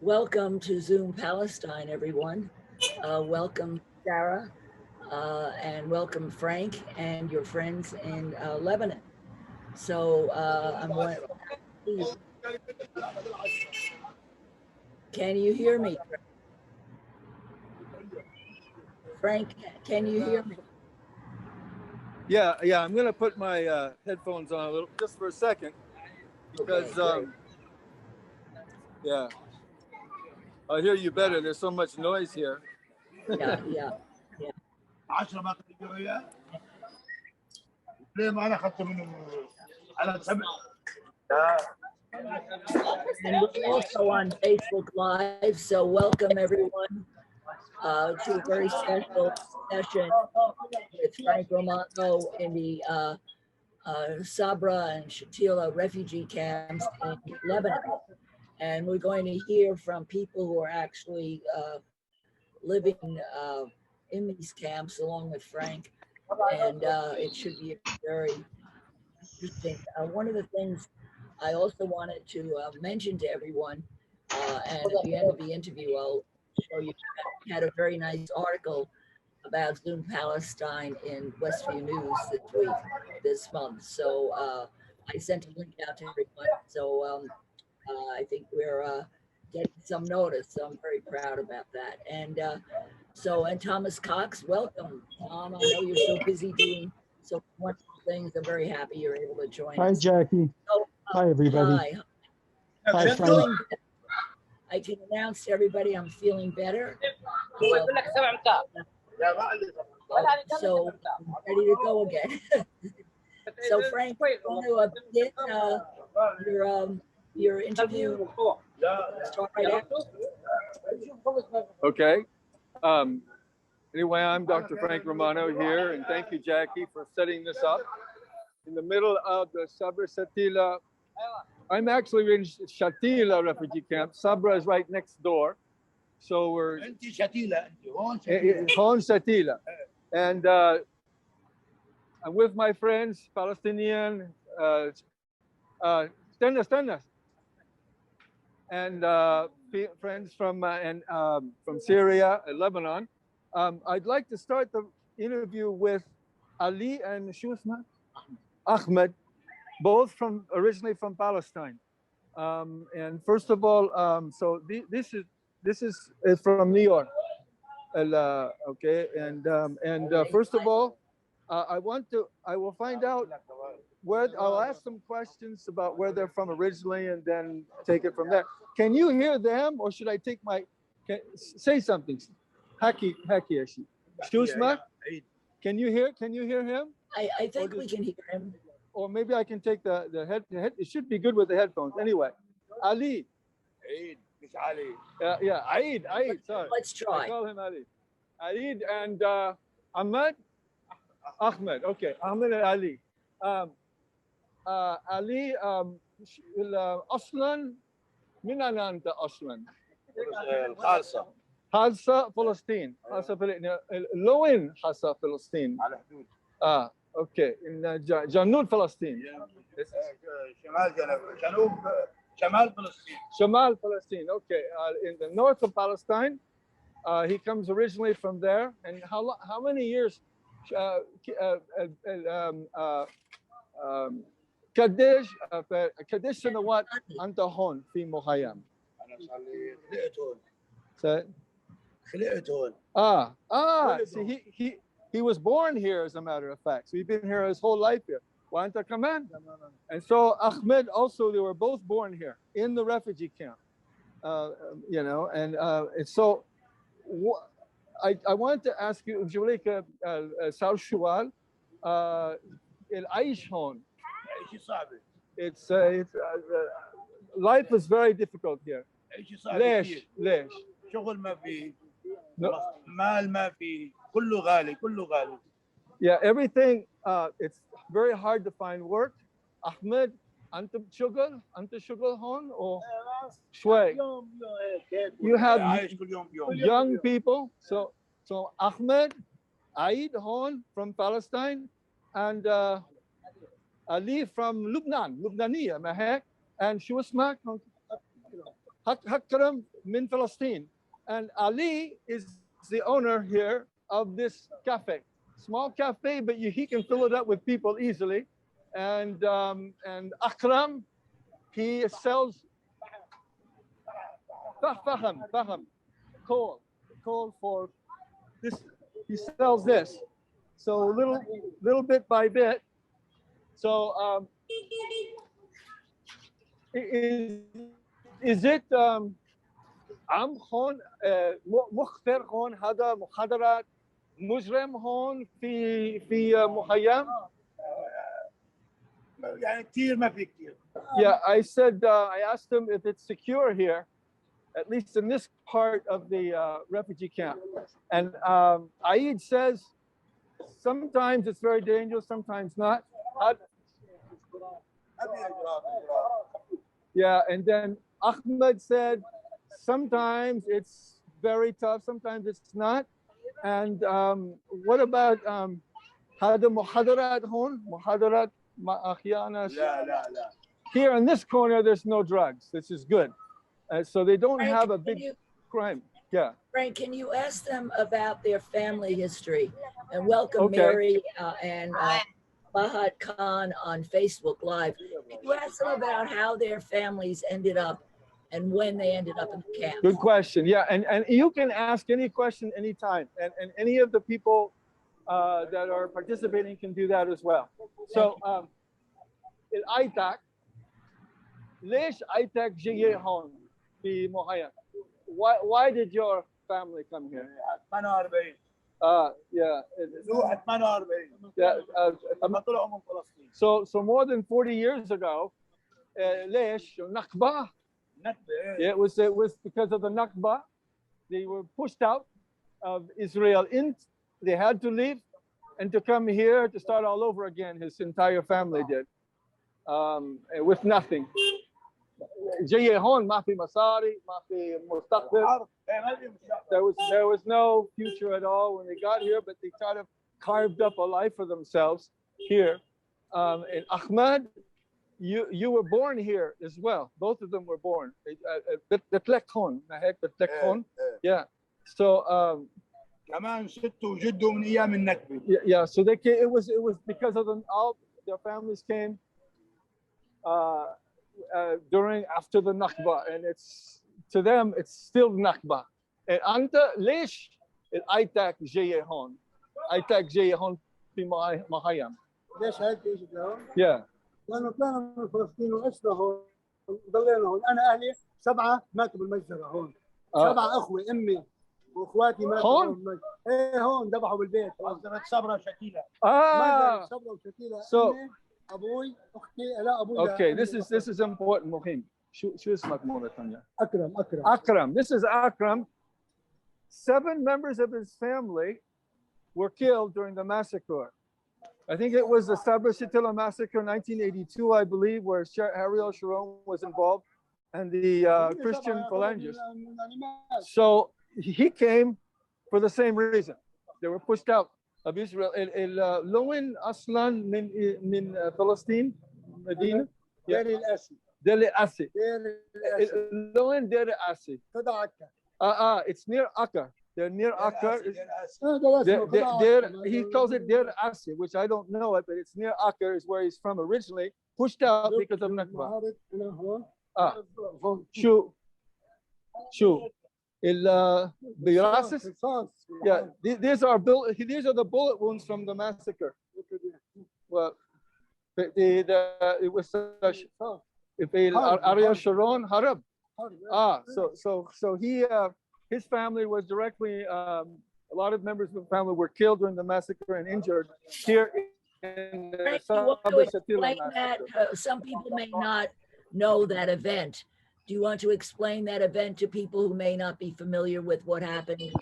Welcome to Zoom Palestine, everyone. Welcome, Sarah, and welcome, Frank, and your friends in Lebanon. So can you hear me? Frank, can you hear me? Yeah, I'm going to put my headphones on a little, just for a second, because, Okay, yeah, I'll hear you better. There's so much noise here. Yeah. And we're also on Facebook Live, so welcome everyone to a very special session with Frank Romano in the Sabra and Shatila refugee camps in Lebanon. And we're going to hear from people who are actually living in these camps along with Frank. And it should be very interesting. One of the things I also wanted to mention to everyone, and at the end of the interview, I'll show you, we had a very nice article about Zoom Palestine in Westview News this month. So I sent a link out to everyone. So I think we're getting some notice. So I'm very proud about that. And and Thomas Cox, welcome, Tom. I know you're so busy doing so wonderful things. I'm very happy you're able to join us. Hi, Jackie. So, hi, everybody. Hi, Frank. I can announce to everybody I'm feeling better. So I'm ready to go again. So Frank, we're going to begin your interview. Start right after. Okay. Anyway, I'm Dr. Frank Romano here, and thank you, Jackie, for setting this up in the middle of the Sabra Shatila. I'm actually in Shatila refugee camp. Sabra is right next door. So we're Hon Shatila. And I'm with my friends, Palestinian, Stennas, and friends from Syria and Lebanon. I'd like to start the interview with Ali and Ahmed, both originally from Palestine. And first of all, so this is from New York. Okay, and first of all, I will find out I'll ask some questions about where they're from originally, and then take it from there. Can you hear them, or should I take say something? Haki Ashi. Shusma? Can you hear him? I think we can hear him. Or maybe I can take the head. It should be good with the headphones. Anyway, Ali. Eid, it's Ali. Yeah, Eid. Sorry. Let's try. I call him Ali. Eid and Ahmed. Okay, Ahmed and Ali. Ali, أصلا من أنا أنت أصلا؟ خالصة فلسطين. خالصة فلسطين. لوين خالصة فلسطين؟ على حدود. اوكي جنوب فلسطين. شمال فلسطين. Shamal Palestine. Okay, in the north of Palestine. He comes originally from there. And how many years? قديش سنوات أنت هون في مخيم؟ أنا صار لي خلقت هون. See, he was born here, as a matter of fact. So he's been here his whole life here. وأنت كمان. And so Ahmed also, they were both born here in the refugee camp. And so I wanted to ask you, جوليك سؤال شوال العيش هون. It's life is very difficult here. ليش؟ شغل ما في، مال ما في، كله غالي. Yeah, everything It's very hard to find work. Ahmed, أنت شغل هون or شوي? You have young people. So Ahmed, Aid hon from Palestine, and Ali from Lebanon, Lebanese, mahek, and شو اسمك? Hakram min Palestine. And Ali is the owner here of this cafe. Small cafe, but he can fill it up with people easily. And Akram, he sells faham, coal for this. He sells this. So little bit by bit. So is it عم هون مختار هون هذا محاضرات مجرم هون في مخيم؟ يعني كثير ما في كثير. Yeah, I said I asked him if it's secure here, at least in this part of the refugee camp. And Aid says sometimes it's very dangerous, sometimes not. Yeah, and then Ahmed said sometimes it's very tough, sometimes it's not. And what about هذا محاضرات هون محاضرات مع أخيانا؟ لا. Here in this corner, there's no drugs. This is good. So they don't Frank, have a big crime. Yeah. Frank, can you ask them about their family history? And welcome Mary and Bahat Khan on Facebook Live. Can you ask them about how their families ended up and when they ended up in the camp? Good question. Yeah, and you can ask any question anytime, and any of the people that are participating can do that as well. So, الأيتك ليش أيتك جاي هون في مخيم? Why did your family come here? 48. Yeah. 48. Yeah. لما طلعوا من فلسطين. So more than 40 years ago, ليش النكبة? Yeah, it was because of the Nakba. They were pushed out of Israel. They had to leave and to come here to start all over again. His entire family did, with nothing. جاي هون ما في مصاري ما في مستقبل. There was no future at all when they got here, but they kind of carved up a life for themselves here. And Ahmed, you were born here as well. Both of them were born. بتلكون yeah. So كمان ستوا وجدوا من ايام النكبه. Yeah, so they came, it was because of all their families came after the Nakba, and it's to them it's still Nakba. And أنت ليش الأيتك جاي هون؟ أيتك جاي هون في مخيم. ليش هيك اجت لهون؟ Yeah. لانه كانوا من فلسطين وعشنا هون ضلينا هون، انا اهلي 7 ماتوا بالمجزره هون. 7 اخوه امي واخواتي ماتوا هون؟ ايه هون ذبحوا بالبيت. مجزرة صبرا شتيلة. صبرا وشتيلة. So ابوي اختي لا ابوي. Okay, this is important مهم. شو اسمك مرة ثانية؟ أكرم. This is Akram. 7 members of his family were killed during the massacre. I think it was the Sabra Shatila massacre in 1982, I believe, where Ariel Sharon was involved and the Christian phalangists. So he came for the same reason. They were pushed out of Israel. لوين أصلاً من فلسطين مدينة؟ دير الأسي. لوين دير الأسي؟ It's near Akka. They're near Akka. He calls it Deir Asi, which I don't know it, but it's near Akka, is where he's from originally. Pushed out because of Nakba. Shoo. Birasis. Yeah, these are the bullet wounds from the massacre. Well, it was Ariel Sharon Harab. So he. His family was directly, a lot of members of the family were killed during the massacre and injured here in the Sabra Shatila massacre. Some people may not know that event. Do you want to explain that event to people who may not be familiar with what happened?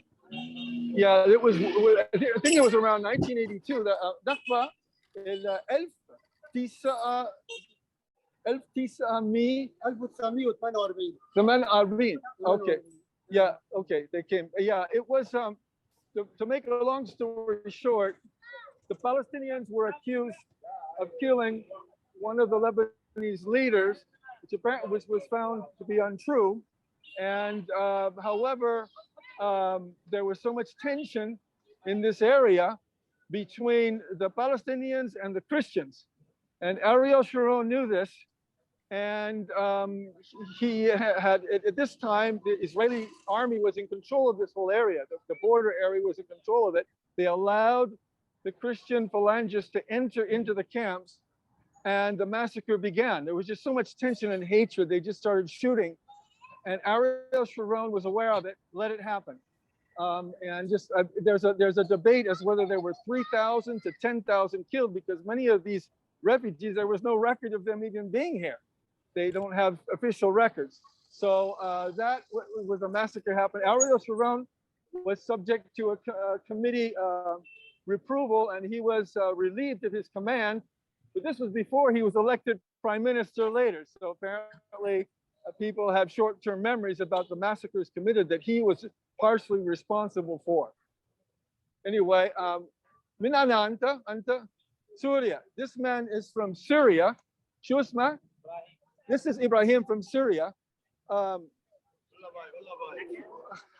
Yeah, I think it was around 1982. The Nakba 1948. Okay. Yeah, okay, they came. Yeah, it was, to make a long story short, the Palestinians were accused of killing one of the Lebanese leaders, which apparently was found to be untrue. And however, there was so much tension in this area between the Palestinians and the Christians. And Ariel Sharon knew this. And he had, at this time, the Israeli army was in control of this whole area. The border area was in control of it. They allowed the Christian phalangists to enter into the camps, and the massacre began. There was just so much tension and hatred. They just started shooting. And Ariel Sharon was aware of it, let it happen. And just there's a debate as whether there were 3,000 to 10,000 killed, because many of these refugees, there was no record of them even being here. They don't have official records. So that was a massacre happened. Ariel Sharon was subject to a committee reproval, and he was relieved of his command. But this was before he was elected prime minister later. So apparently people have short-term memories about the massacres committed that he was partially responsible for. Anyway, min ana anta? Syria. This man is from Syria. Shu isma? This is Ibrahim from Syria.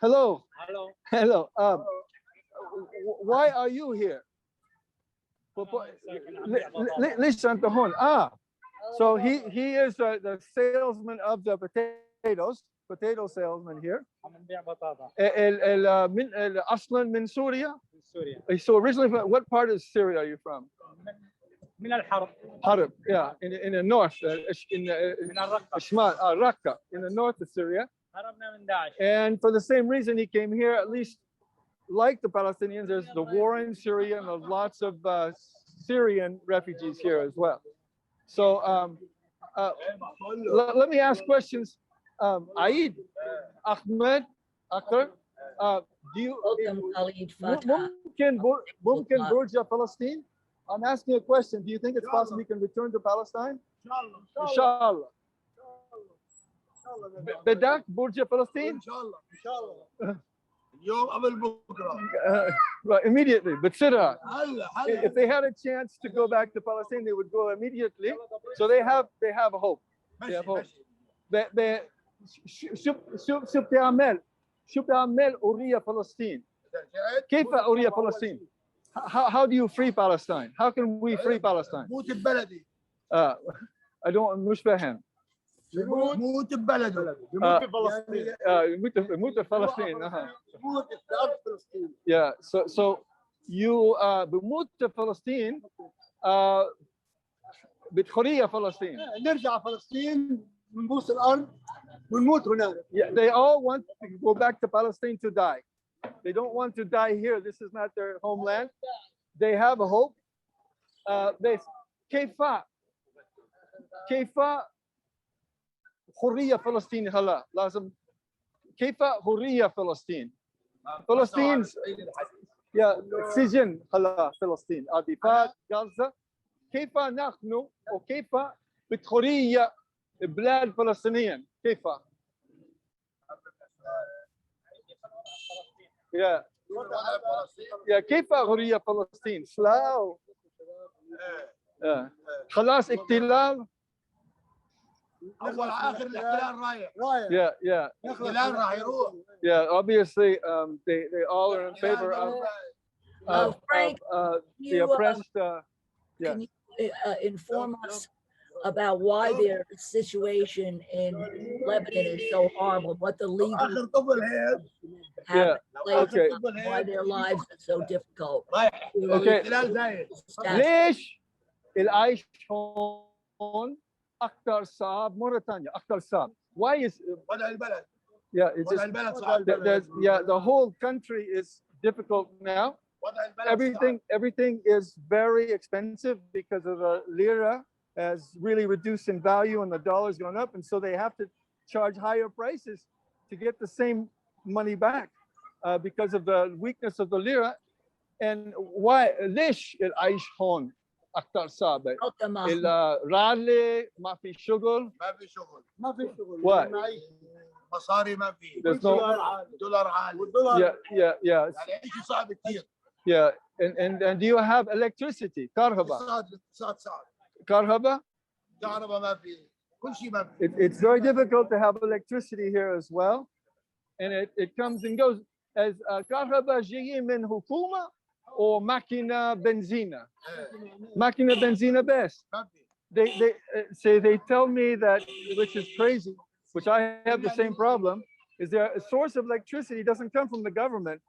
Hello. Hello. Why are you here? So he is the salesman of the potato salesman here. Aslan min Syria. So originally, what part of Syria are you from? Harb, yeah, in the north, in Raqqa, in the north of Syria. And for the same reason he came here, at least like the Palestinians, there's the war in Syria and there's lots of Syrian refugees here as well. So let me ask questions. Aid, Ahmed, Akhtar, do you, mumkin Burja Palestine? I'm asking a question. Do you think it's possible we can return to Palestine? Inshallah. Bedak Burja Palestine? Inshallah. Right, immediately. But Sirah, if they had a chance to go back to Palestine, they would go immediately. So they have a hope. They have hope. شو بتعمل أوريا فلسطين؟ كيف أوريا فلسطين? How do you free Palestine? How can we free Palestine? موت ببلدي. I don't, مش فاهم. موت ببلده. يموت بفلسطين. يموت بفلسطين. يموت في أرض فلسطين. Yeah, so you بموت فلسطين بتحرية فلسطين. نرجع فلسطين ونبوس الأرض ونموت هناك. Yeah, they all want to go back to Palestine to die. They don't want to die here. This is not their homeland. They have a hope. كيف حرية فلسطين هلا لازم كيف حرية فلسطين فلسطين يا سجن هلا فلسطين أضيفات غزة كيف نحن وكيف بحرية بلاد فلسطينية كيف يا كيف حرية فلسطين سلاو خلاص احتلال اول اخر الاحتلال رايح. Yeah. الاحتلال راح يروح. Yeah, obviously they all are in favor of Frank, the oppressed. Can you inform us about why their situation in Lebanon is so horrible? What the legal اخر طفل هيك. have in place, Okay. why their lives are so difficult? رايح. Okay. الاحتلال زايد. ليش العيش هون أكثر صعب موريتانيا أكثر صعب? Why is وضع البلد. yeah it's وضع just البلد صعب. the whole country is difficult now. وضع البلد صعب. Everything is very expensive because of the lira has really reduced in value and the dollar's gone up, and so they have to charge higher prices to get the same money back because of the weakness of the lira. And why ليش العيش هون اكثر صعبه. تمام. الرالي ما في شغل. ما في شغل. ما في شغل. Why? مصاري ما في. There's no. دولار عالي. Yeah, yeah, yeah. يعني شيء صعب كثير. Yeah, and do you have electricity? كهرباء. الاقتصاد صعب. كهرباء. كهرباء ما في. كل شيء ما في. It's very difficult to have electricity here as well, and it comes and goes. As كهرباء جاي من حكومة أو ماكينة بنزينة. ماكينة بنزينة بس. ما في. They tell me that, which is crazy, which I have the same problem, is there a source of electricity doesn't come from the government.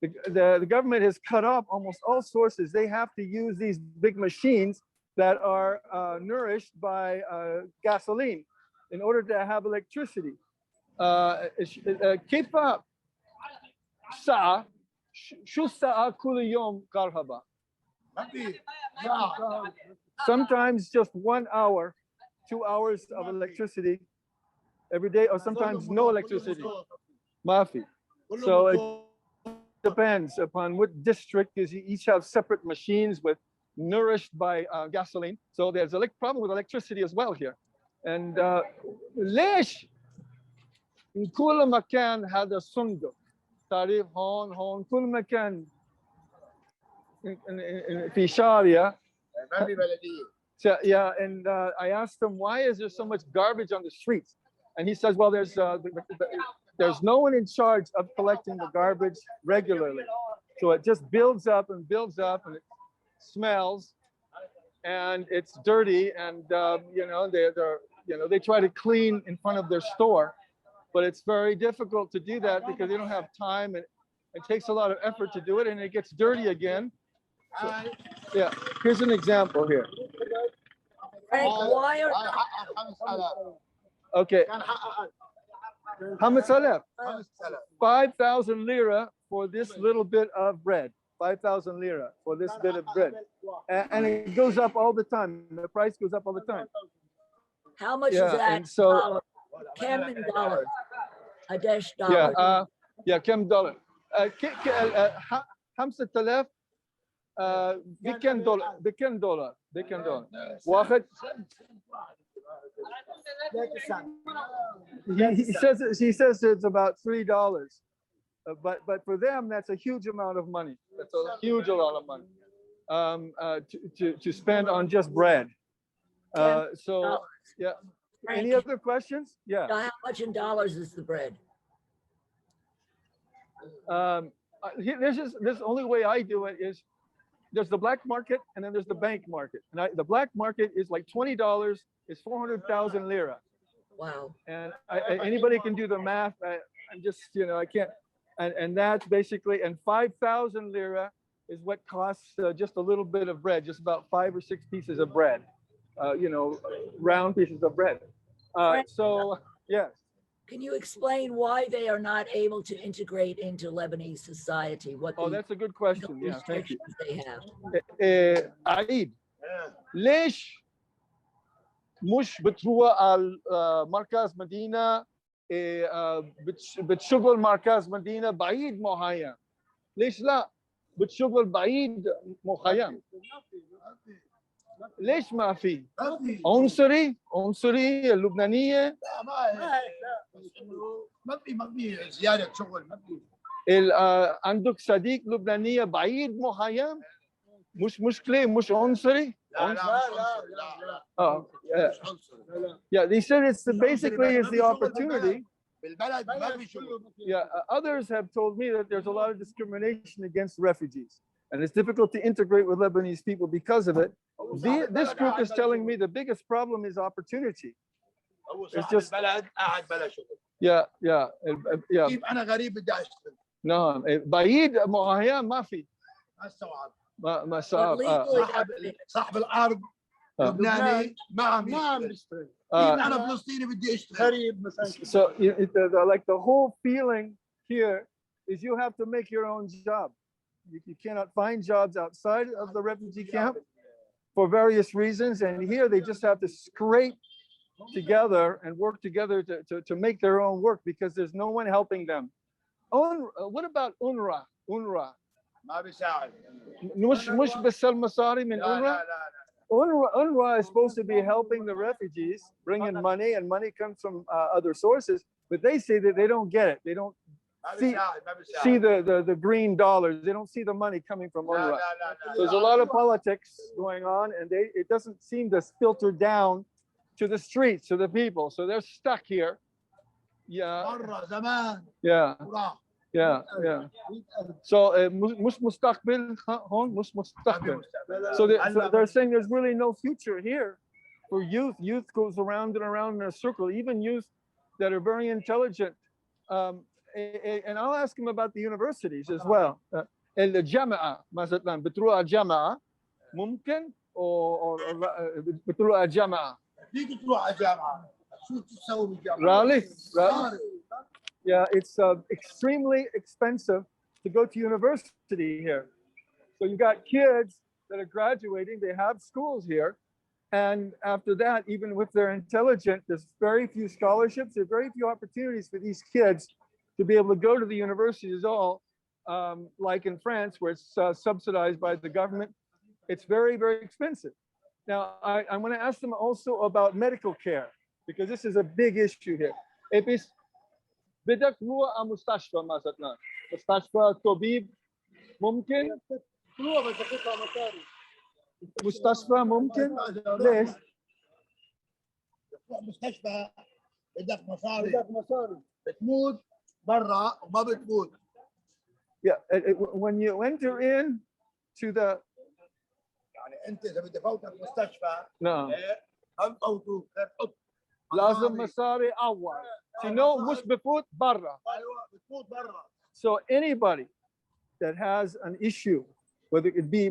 The government has cut off almost all sources. They have to use these big machines that are nourished by gasoline in order to have electricity. كيف ساعة شو الساعة كل يوم كهرباء؟ ما في. Sometimes just 1 hour, 2 hours of electricity every day, or sometimes no electricity. Mafi. So it depends upon what district, because you each have separate machines with nourished by gasoline. So there's a problem with electricity as well here. And ليش كل مكان هذا صندوق تعرف هون كل مكان في شارع. ما في بلدية. So, yeah, and I asked him, why is there so much garbage on the streets? And he says, well, there's no one in charge of collecting the garbage regularly. So it just builds up and it smells and it's dirty. And, they try to clean in front of their store, but it's very difficult to do that because they don't have time. And it takes a lot of effort to do it and it gets dirty again. So, yeah, here's an example here. Frank, why are Okay. How much I left? 5000. 5,000 lira for this little bit of bread. 5,000 lira for this bit of bread. And it goes up all the time. The price goes up all the time. how much Yeah, is that? and so- $10 $10. Yeah, كم دولار؟ 5000 بكم دولار؟ واحد. He says it's about $3. But for them, that's a huge amount of money. That's a huge amount of money to spend on just bread. So, yeah. Any other questions? Yeah. How much in dollars is the bread? This only way I do it is there's the black market and then there's the bank market. And the black market is like $20 is 400,000 lira. Wow. And anybody can do the math. I'm just, I can't. And that's basically, and 5,000 lira is what costs just a little bit of bread, just about 5 or 6 pieces of bread, round pieces of bread. So, yes. Can you explain why they are not able to integrate into Lebanese society? Oh, that's a good question. Yeah, thank you. They have. عيد ليش مش بتروح على مركز مدينة بتشغل مركز مدينة بعيد معين؟ ليش لا بتشغل بعيد معين؟ ليش ما في؟ عنصري اللبنانية؟ ما في زيادة شغل ما في. عندك صديق لبنانية بعيد معين؟ مش مشكلة مش عنصري؟ Yeah, they said it's basically is the opportunity. Yeah, others have told me that there's a lot of discrimination against refugees, and it's difficult to integrate with Lebanese people because of it. This group is telling me the biggest problem is opportunity. It's just yeah. أنا غريب بدي أشتغل. نعم بعيد معين ما في. ما صعب. صاحب الأرض لبناني ما عم يشتغل. أنا فلسطيني بدي أشتغل. غريب مثلا. So like the whole feeling here is you have to make your own job. You cannot find jobs outside of the refugee camp for various reasons, and here they just have to scrape together and work together to make their own work because there's no one helping them. What about UNWRA? ما بيساعد. مش بس المصاري من UNWRA. UNWRA is supposed to be helping the refugees, bring in money, and money comes from other sources, but they say that they don't get it. They don't see the green dollars. They don't see the money coming from UNWRA. So there's a lot of politics going on, and it doesn't seem to filter down to the streets, to the people. So they're stuck here. Yeah. Yeah. Yeah, yeah. So مش مستقبل هون مش مستقبل. So they're saying there's really no future here for youth. Youth goes around and around in a circle. Even youth that are very intelligent. And I'll ask him about the universities as well. الجامعة مثلا بتروح الجامعة ممكن أو بتروح الجامعة. فيك تروح على الجامعة. شو تسوي بالجامعة؟ Really? Yeah, it's extremely expensive to go to university here. So you got kids that are graduating, they have schools here. And after that, even if they're intelligent, there's very few scholarships, there are very few opportunities for these kids to be able to go to the universities all, like in France, where it's subsidized by the government. It's very, very expensive. Now, I want to ask them also about medical care, because this is a big issue here. بدك تروح على مستشفى مثلا مستشفى طبيب ممكن تروح بس تدفع مصاري مستشفى ممكن ليش؟ تروح مستشفى بدك مصاري بتموت برا وما بتموت. Yeah, when you enter in to the يعني انت اذا بدي فوتك مستشفى نعم هم فوتوك لازم مصاري اول. مش بفوت برا. So anybody that has an issue, whether it be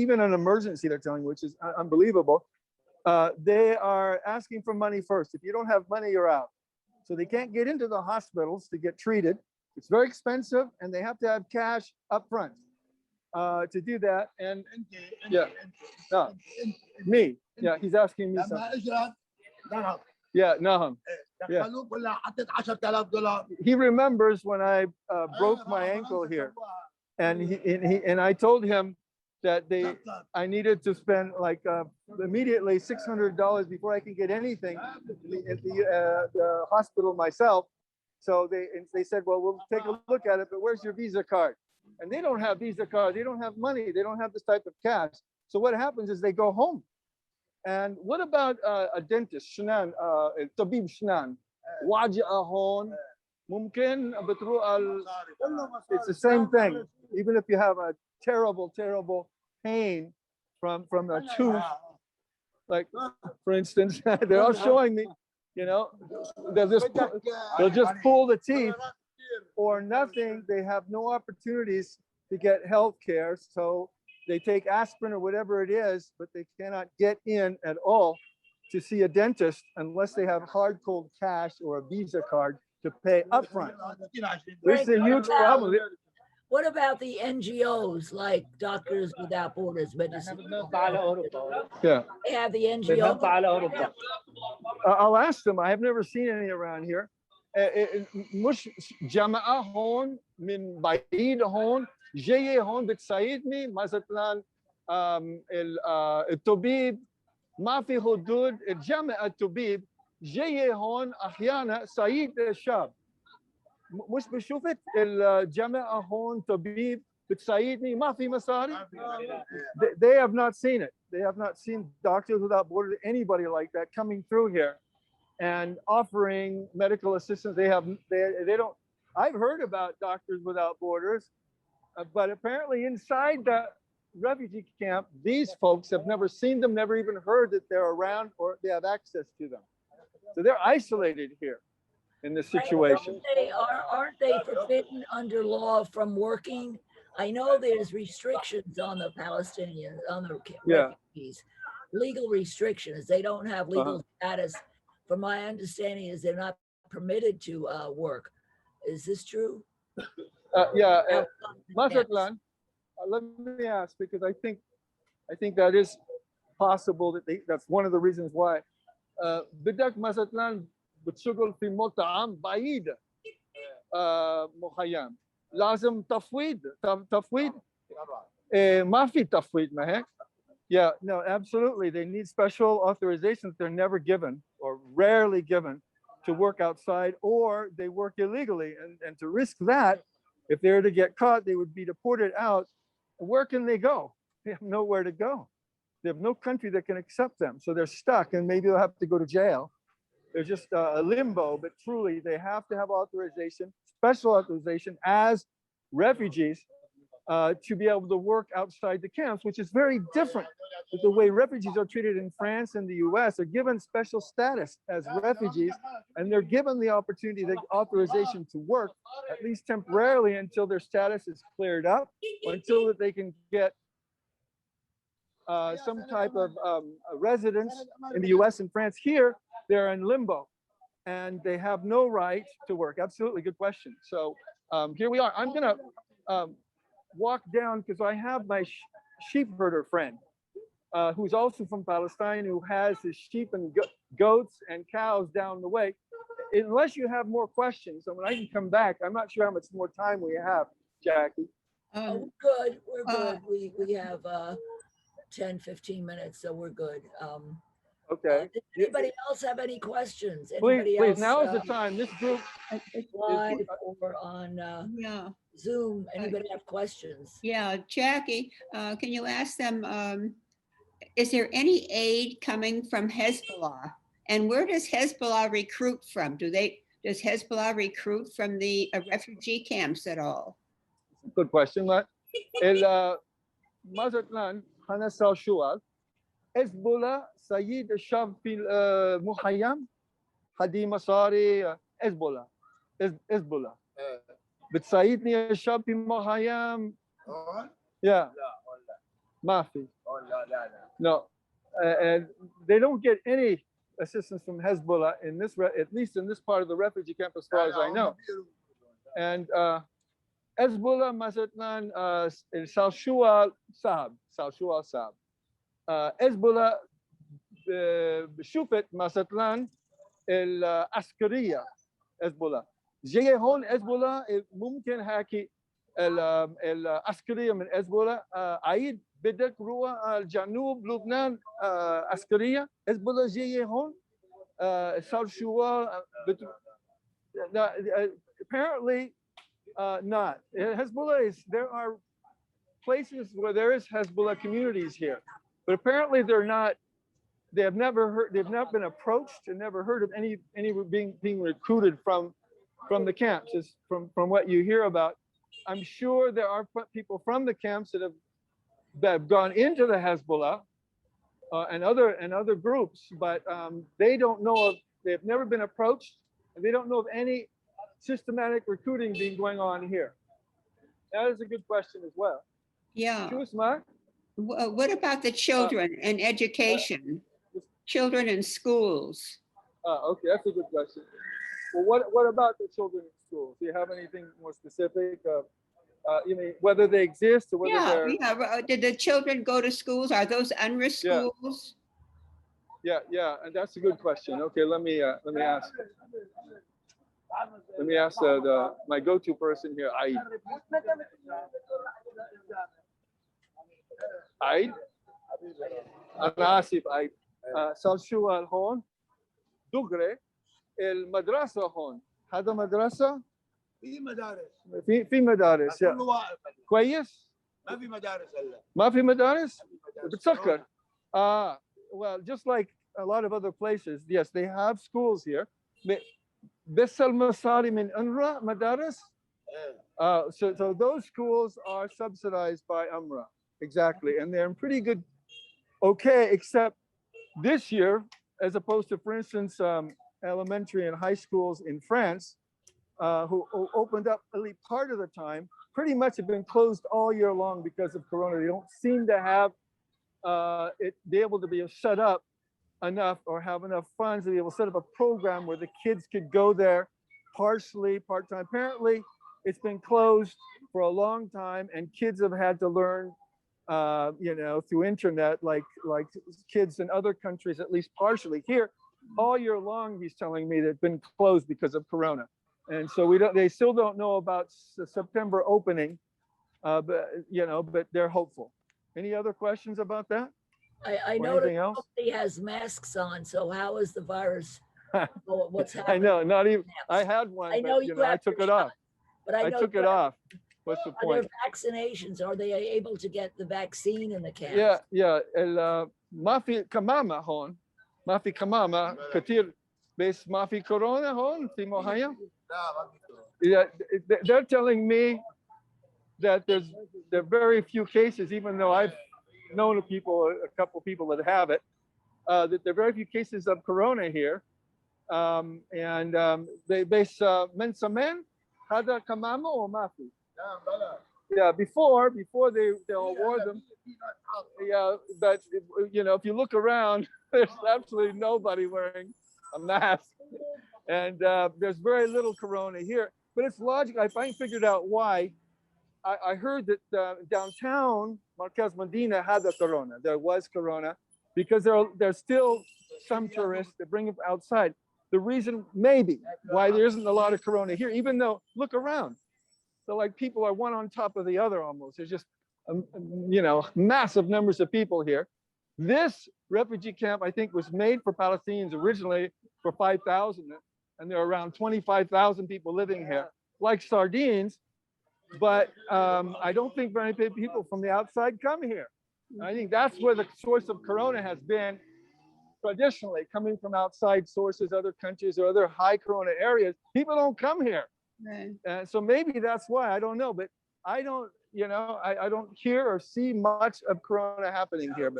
even an emergency, they're telling, which is unbelievable, they are asking for money first. If you don't have money, you're out. So they can't get into the hospitals to get treated. It's very expensive, and they have to have cash up front to do that. And me, yeah, he's asking me something. Yeah, no. Yeah. He remembers when I broke my ankle here, and I told him that I needed to spend like immediately $600 before I can get anything at the hospital myself. So they said, well, we'll take a look at it, but where's your Visa card? And they don't have Visa cards. They don't have money. They don't have this type of cash. So what happens is they go home. And what about a dentist? شنان طبيب شنان واجهة هون ممكن بتروح it's the same thing. Even if you have a terrible pain from a tooth, like for instance, they're all showing me, you know, they'll just pull the teeth or nothing. They have no opportunities to get health care. So they take aspirin or whatever it is, but they cannot get in at all to see a dentist unless they have hard cold cash or a Visa card to pay upfront. This is a huge problem. What about the NGOs like Doctors Without Borders, Medicine? Yeah. They have the NGO. I'll ask them. I have never seen any around here. مش جماعة هون من بعيد هون جاية هون بتساعدني مثلا الطبيب ما في حدود الجامعة الطبيب جاية هون أحيانا سعيد الشاب مش بشوفت الجامعة هون طبيب بتساعدني ما في مصاري. They have not seen it. They have not seen Doctors Without Borders, anybody like that coming through here and offering medical assistance. They don't. I've heard about Doctors Without Borders, but apparently inside the refugee camp, these folks have never seen them, never even heard that they're around or they have access to them. So they're isolated here in this situation. Aren't they forbidden under law from working? I know there's restrictions on the Palestinians, on the refugees, legal restrictions. They don't have legal status. From my understanding is they're not permitted to work. Is this true? Mazatlan, let me ask, because I think that is possible, that's one of the reasons why. بدك Mazatlan بتشغل في مطعم بعيد مخيم لازم تفويض ما في تفويض ما هيك Yeah, no, absolutely. They need special authorizations. They're never given or rarely given to work outside, or they work illegally. And to risk that, if they were to get caught, they would be deported out. Where can they go? They have nowhere to go. They have no country that can accept them. So they're stuck, and maybe they'll have to go to jail. They're just a limbo, but truly they have to have authorization, special authorization as refugees to be able to work outside the camps, which is very different with the way refugees are treated in France and the US. They're given special status as refugees, and they're given the opportunity, the authorization to work, at least temporarily, until their status is cleared up, or until that they can get some type of residence in the US and France. Here, they're in limbo, and they have no right to work. Absolutely, good question. So here we are. I'm gonna walk down because I have my sheep herder friend who's also from Palestine, who has his sheep and goats and cows down the way. Unless you have more questions, and when I can come back, I'm not sure how much more time we have, Jackie. We're good. We're good. We have 10, 15 minutes, so we're good. Okay. Does anybody else have any questions? Please, Anybody else, now is the time. This group live or on Yeah. Zoom, anybody have questions? Yeah, Jackie, can you ask them, is there any aid coming from Hezbollah? And where does Hezbollah recruit from? Does Hezbollah recruit from the refugee camps at all? Good question. Mazatlan, Hana Shual, Hezbollah, Sayyid Shab fil Muhayyam, Hadi Masari, Hezbollah. بتساعدني الشاب في مخيم yeah Mafi. No, and they don't get any assistance from Hezbollah in this, at least in this part of the refugee camp, as far as I know. And Hezbollah مثلا Salshua Sab Hezbollah بشوفت مثلا العسكرية Hezbollah جاي هون Hezbollah ممكن هاكي العسكرية من Hezbollah عيد بدك روح الجنوب لبنان عسكرية Hezbollah جاي هون صار شو apparently not. Hezbollah is, there are places where there is Hezbollah communities here, but apparently they're not, they have never heard, they've not been approached and never heard of any being recruited from the camps. Is from what you hear about. I'm sure there are people from the camps that have gone into the Hezbollah and other groups, but they don't know of, they've never been approached, and they don't know of any systematic recruiting being going on here. That is a good question as well. Yeah. Shusma? What about the children and education? Children in schools? Okay, that's a good question. Well, what about the children in schools? Do you have anything more specific? You mean whether they exist or whether they're... Yeah. Did the children go to schools? Are those UNWRA schools? Yeah, and that's a good question. Okay, let me ask. Let me ask my go-to person here, Aid. Aid? أنا آسف عيد. صار شو هون؟ دغري المدرسة هون. هذا مدرسة؟ في مدارس. في مدارس. كله واقف. كويس؟ ما في مدارس هلا. ما في مدارس؟ بتسكر. Well, just like a lot of other places, yes, they have schools here. بس المصاري من UNWRA مدارس. So those schools are subsidized by UNWRA, exactly, and they're in pretty good, okay, except this year, as opposed to, for instance, elementary and high schools in France, who opened up at least part of the time, pretty much have been closed all year long because of Corona. They don't seem to have it be able to be set up enough or have enough funds to be able to set up a program where the kids could go there partially, part-time. Apparently, it's been closed for a long time, and kids have had to learn, through internet, like kids in other countries, at least partially. Here, all year long, he's telling me that it's been closed because of Corona, and so they still don't know about the September opening, but they're hopeful. Any other questions about that? I or know anything that else? nobody has masks on, so how is the virus? What's happening? I know, not even. I had one, I know but you you know, I have took your it off. shot, but I I know took you it have- off. What's the Are there point? vaccinations? Are they able to get the vaccine in the camps? Yeah, yeah. ما في كمامة هون. ما في كمامة كتير بس ما في كورونا هون في مهيا. Yeah, they're telling me that there are very few cases, even though I've known a couple of people that have it, that there are very few cases of corona here. They base من زمان هذا كمامة وما في. Yeah, before they'll award them. Yeah, but you know, if you look around, there's absolutely nobody wearing a mask, and there's very little corona here. But it's logical. I finally figured out why. I heard that downtown Marquez Medina had the corona. There was corona because there's still some tourists that bring it outside. The reason maybe why there isn't a lot of corona here, even though look around. So like people are one on top of the other almost. There's just, you know, massive numbers of people here. This refugee camp, I think, was made for Palestinians originally for 5,000, and there are around 25,000 people living here, like sardines. But I don't think very many people from the outside come here. I think that's where the source of corona has been traditionally, coming from outside sources, other countries or other high corona areas. People don't come here. Right. So maybe that's why, I don't know, but I don't, you know, I don't hear or see much of corona happening here.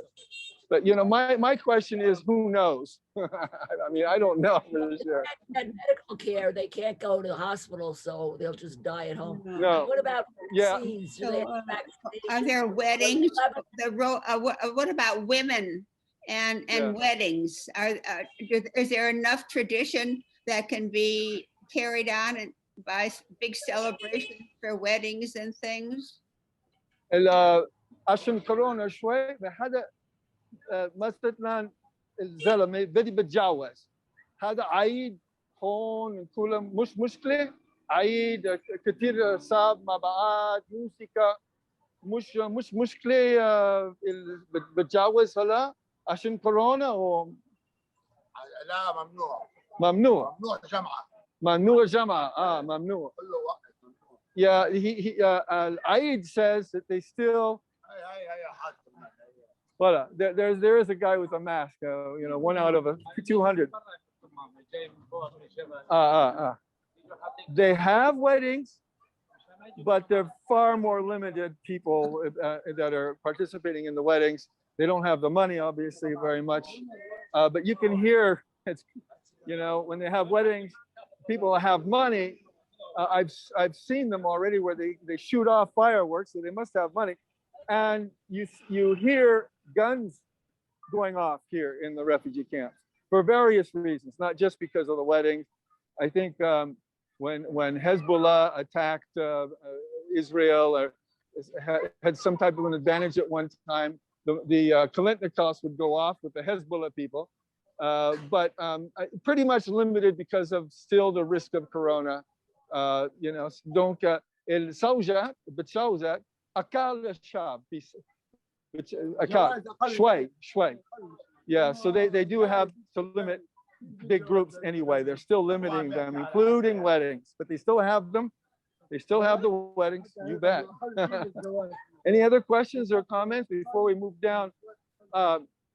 But you know, my question is, who knows? I mean, I don't know for sure. And medical care, they can't go to the hospital, so they'll just die at home. No. What about Yeah. vaccines? Do So, they have are there vaccinations? weddings? What about women and Yeah. weddings? Is there enough tradition that can be carried on by big celebrations for weddings and things? عشان كورونا شوي هذا مثلا الزلمه بدي بتجوز هذا عيد هون كله مش مشكله عيد كثير صعب مع بعض موسيقى مش مشكله بتجوز هلا عشان كورونا لا ممنوع ممنوع ممنوع جمعه ممنوع ممنوع كله وقت yeah Aid says that they still well there is a guy with a mask you know, one out of 200 they have weddings, but they're far more limited people that are participating in the weddings. They don't have the money, obviously, very much. But you can hear, it's, you know, when they have weddings, people have money. I've seen them already where they shoot off fireworks, so they must have money. And you hear guns going off here in the refugee camps for various reasons, not just because of the weddings. I think when Hezbollah attacked Israel or had some type of an advantage at one time, the Kalashnikovs would go off with the Hezbollah people, but pretty much limited because of still the risk of corona. You know, donc الزوجة بتزوجك أقل الشعب شوي. Yeah, so they do have to limit big groups anyway. They're still limiting them, including weddings, but they still have them. They still have the weddings, you bet. Any other questions or comments before we move down?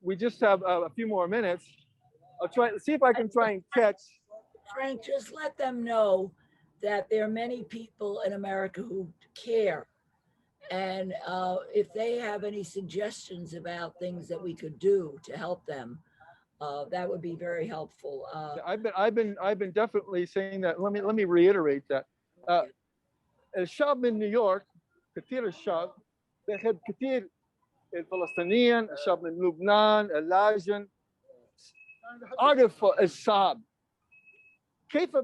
We just have a few more minutes. I'll see if I can try and catch. Frank, just let them know that there are many people in America who care. And if they have any suggestions about things that we could do to help them, that would be very helpful. I've been definitely saying that. Let me reiterate that. الشعب من نيويورك كثير الشعب بيحب كثير الفلسطينيين، الشعب من لبنان، اللاجئين. أعرف الشعب كيف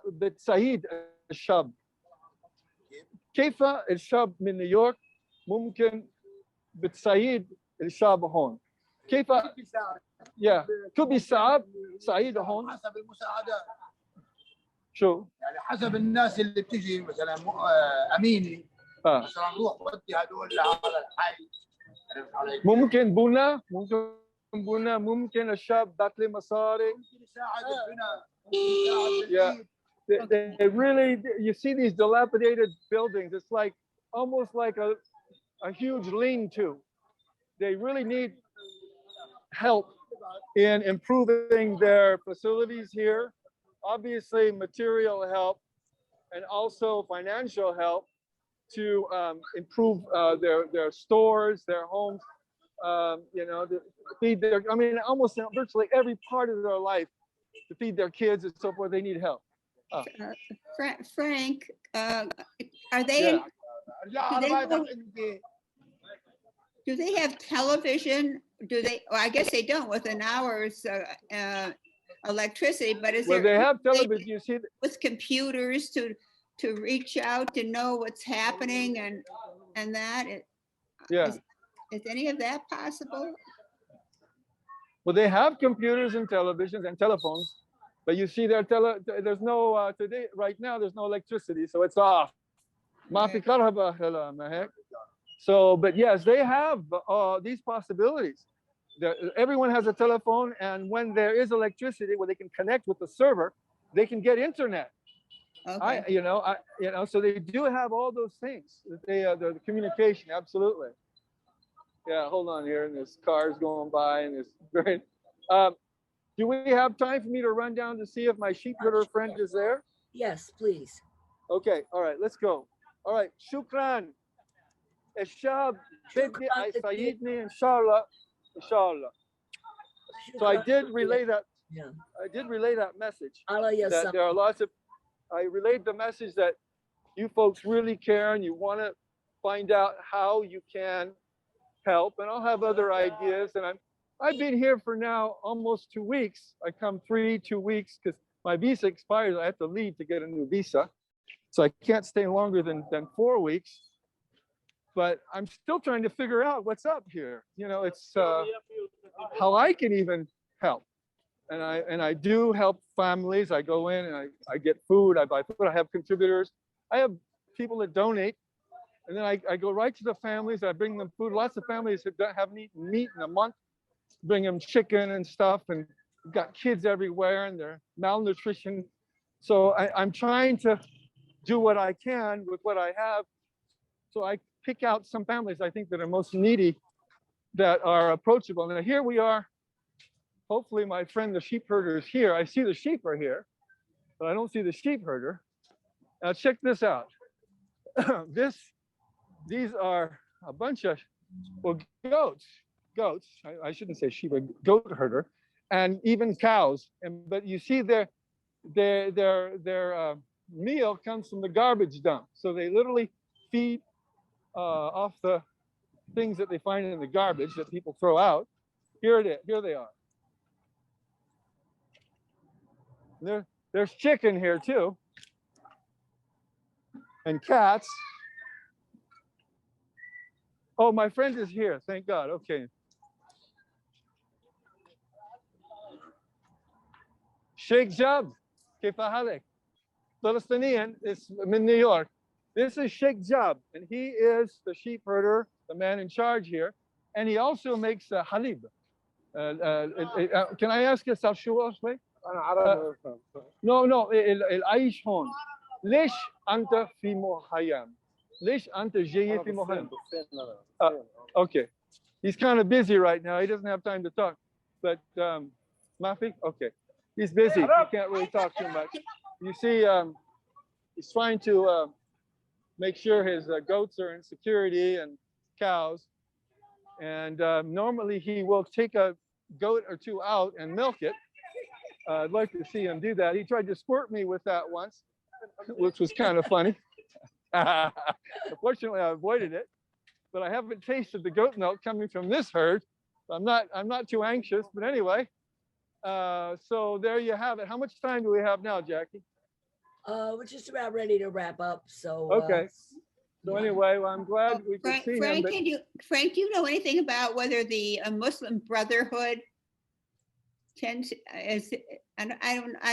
بتساعد الشعب؟ كيف الشعب من نيويورك ممكن بتساعد الشعب هون؟ كيف؟ كيف بيساعد سعيد هون؟ حسب المساعدات. شو؟ يعني حسب الناس اللي بتجي مثلا اميني مثلا نروح ودي هدول لهذا الحي ممكن بنا ممكن الشاب دخل مصاري. Yeah, they really, you see these dilapidated buildings, it's like almost like a huge lean-to. They really need help in improving their facilities here. Obviously material help and also financial help to improve their stores, their homes, you know, to feed their, I mean, almost virtually every part of their life, to feed their kids and so forth, they need help. Frank, are they, do they have television? Do they, well, I guess they don't with an hour's electricity, but is Well, there? they have television, you see. With computers to reach out to know what's happening and that? Yeah. Is any of that possible? Well, they have computers and televisions and telephones, but you see there's no, today, right now, there's no electricity, so it's off. So, but yes, they have these possibilities. Everyone has a telephone, and when there is electricity, where they can connect with the server, they can get internet. Okay. You know, so they do have all those things. The communication, absolutely. Yeah, hold on here, and there's cars going by, and there's very. Do we have time for me to run down to see if my sheep herder friend is there? Yes, please. Okay, all right, let's go. All right, shukran. الشاب بدي يساعدني إن شاء الله. So I did relay that. Yeah. I did relay that message. That that there are lots of. I relayed the message that you folks really care and you want to find out how you can help, and I'll have other ideas. And I've been here for now almost 2 weeks. I come 2 weeks because my visa expires. I have to leave to get a new visa, so I can't stay longer than 4 weeks. But I'm still trying to figure out what's up here. You know, it's how I can even help. And I do help families. I go in and I get food. I buy food. I have contributors. I have people that donate. And then I go right to the families. I bring them food. Lots of families that haven't eaten meat in a month. Bring them chicken and stuff. And we've got kids everywhere and they're malnutrition. So I'm trying to do what I can with what I have. So I pick out some families I think that are most needy, that are approachable. Now here we are. Hopefully my friend the sheep herder is here. I see the sheep are here, but I don't see the sheep herder. Now check this out. These are a bunch of, well, goats. I shouldn't say sheep, a goat herder, and even cows. But you see their meal comes from the garbage dump. So they literally feed off the things that they find in the garbage that people throw out. Here it is. Here they are. There's chicken here too, and cats. Oh, my friend is here. Thank God. Okay. Sheikh Jab, كيف حالك? Palestinian is in New York. This is Sheikh Jab, and he is the sheep herder, the man in charge here, and he also makes halib. Can I ask you something? No, العيش هون. ليش أنت في مخيم؟ ليش أنت جاي في مخيم؟ Okay, he's kind of busy right now. He doesn't have time to talk, but Mafi, okay, he's busy. He can't really talk too much. You see, he's trying to make sure his goats are in security and cows. And normally he will take a goat or two out and milk it. I'd like to see him do that. He tried to squirt me with that once, which was kind of funny. Fortunately, I avoided it. But I haven't tasted the goat milk coming from this herd. I'm not too anxious. But anyway, so there you have it. How much time do we have now, Jackie? We're just about ready to wrap up. So okay. So anyway, well, I'm glad we could see Frank, him. Frank, do you know anything about whether the Muslim Brotherhood tends, I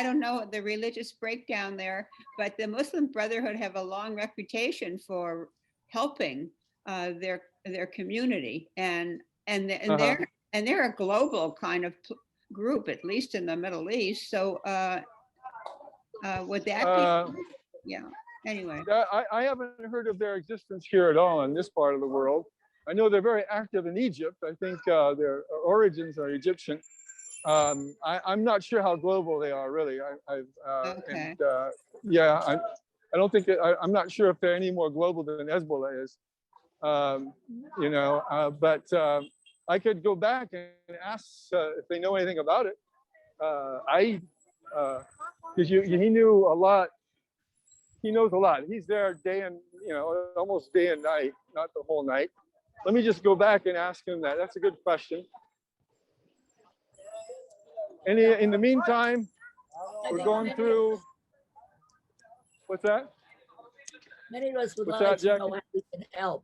don't know the religious breakdown there, but the Muslim Brotherhood have a long reputation for helping their their community, and they're a global kind of group, at least in the Middle East. So would that be? Yeah. Anyway, I haven't heard of their existence here at all in this part of the world. I know they're very active in Egypt. I think their origins are Egyptian. I'm not sure how global they are really. okay. Yeah, I don't think I'm not sure if they're any more global than Hezbollah is. You know, but I could go back and ask if they know anything about it. Because he knew a lot. He knows a lot. He's there day and, you know, almost day and night, not the whole night. Let me just go back and ask him that. That's a good question. In the meantime, we're going through, what's that? Many of us would like to know how we can help.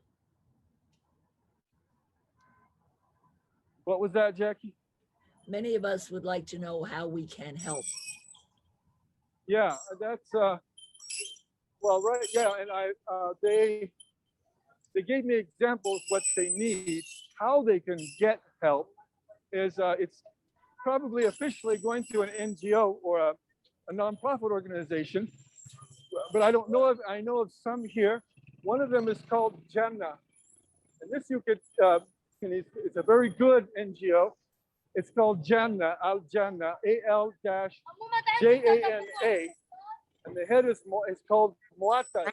What was that, Jackie? Many of us would like to know how we can help. Yeah, that's, well, right, yeah, and they gave me examples what they need, how they can get help is it's probably officially going to an NGO or a nonprofit organization, but I don't know if I know of some here. One of them is called Jannah, and this you could, it's a very good NGO. It's called Jannah, Al-Jannah, AL-JANA, and the head is called Mu'attaz.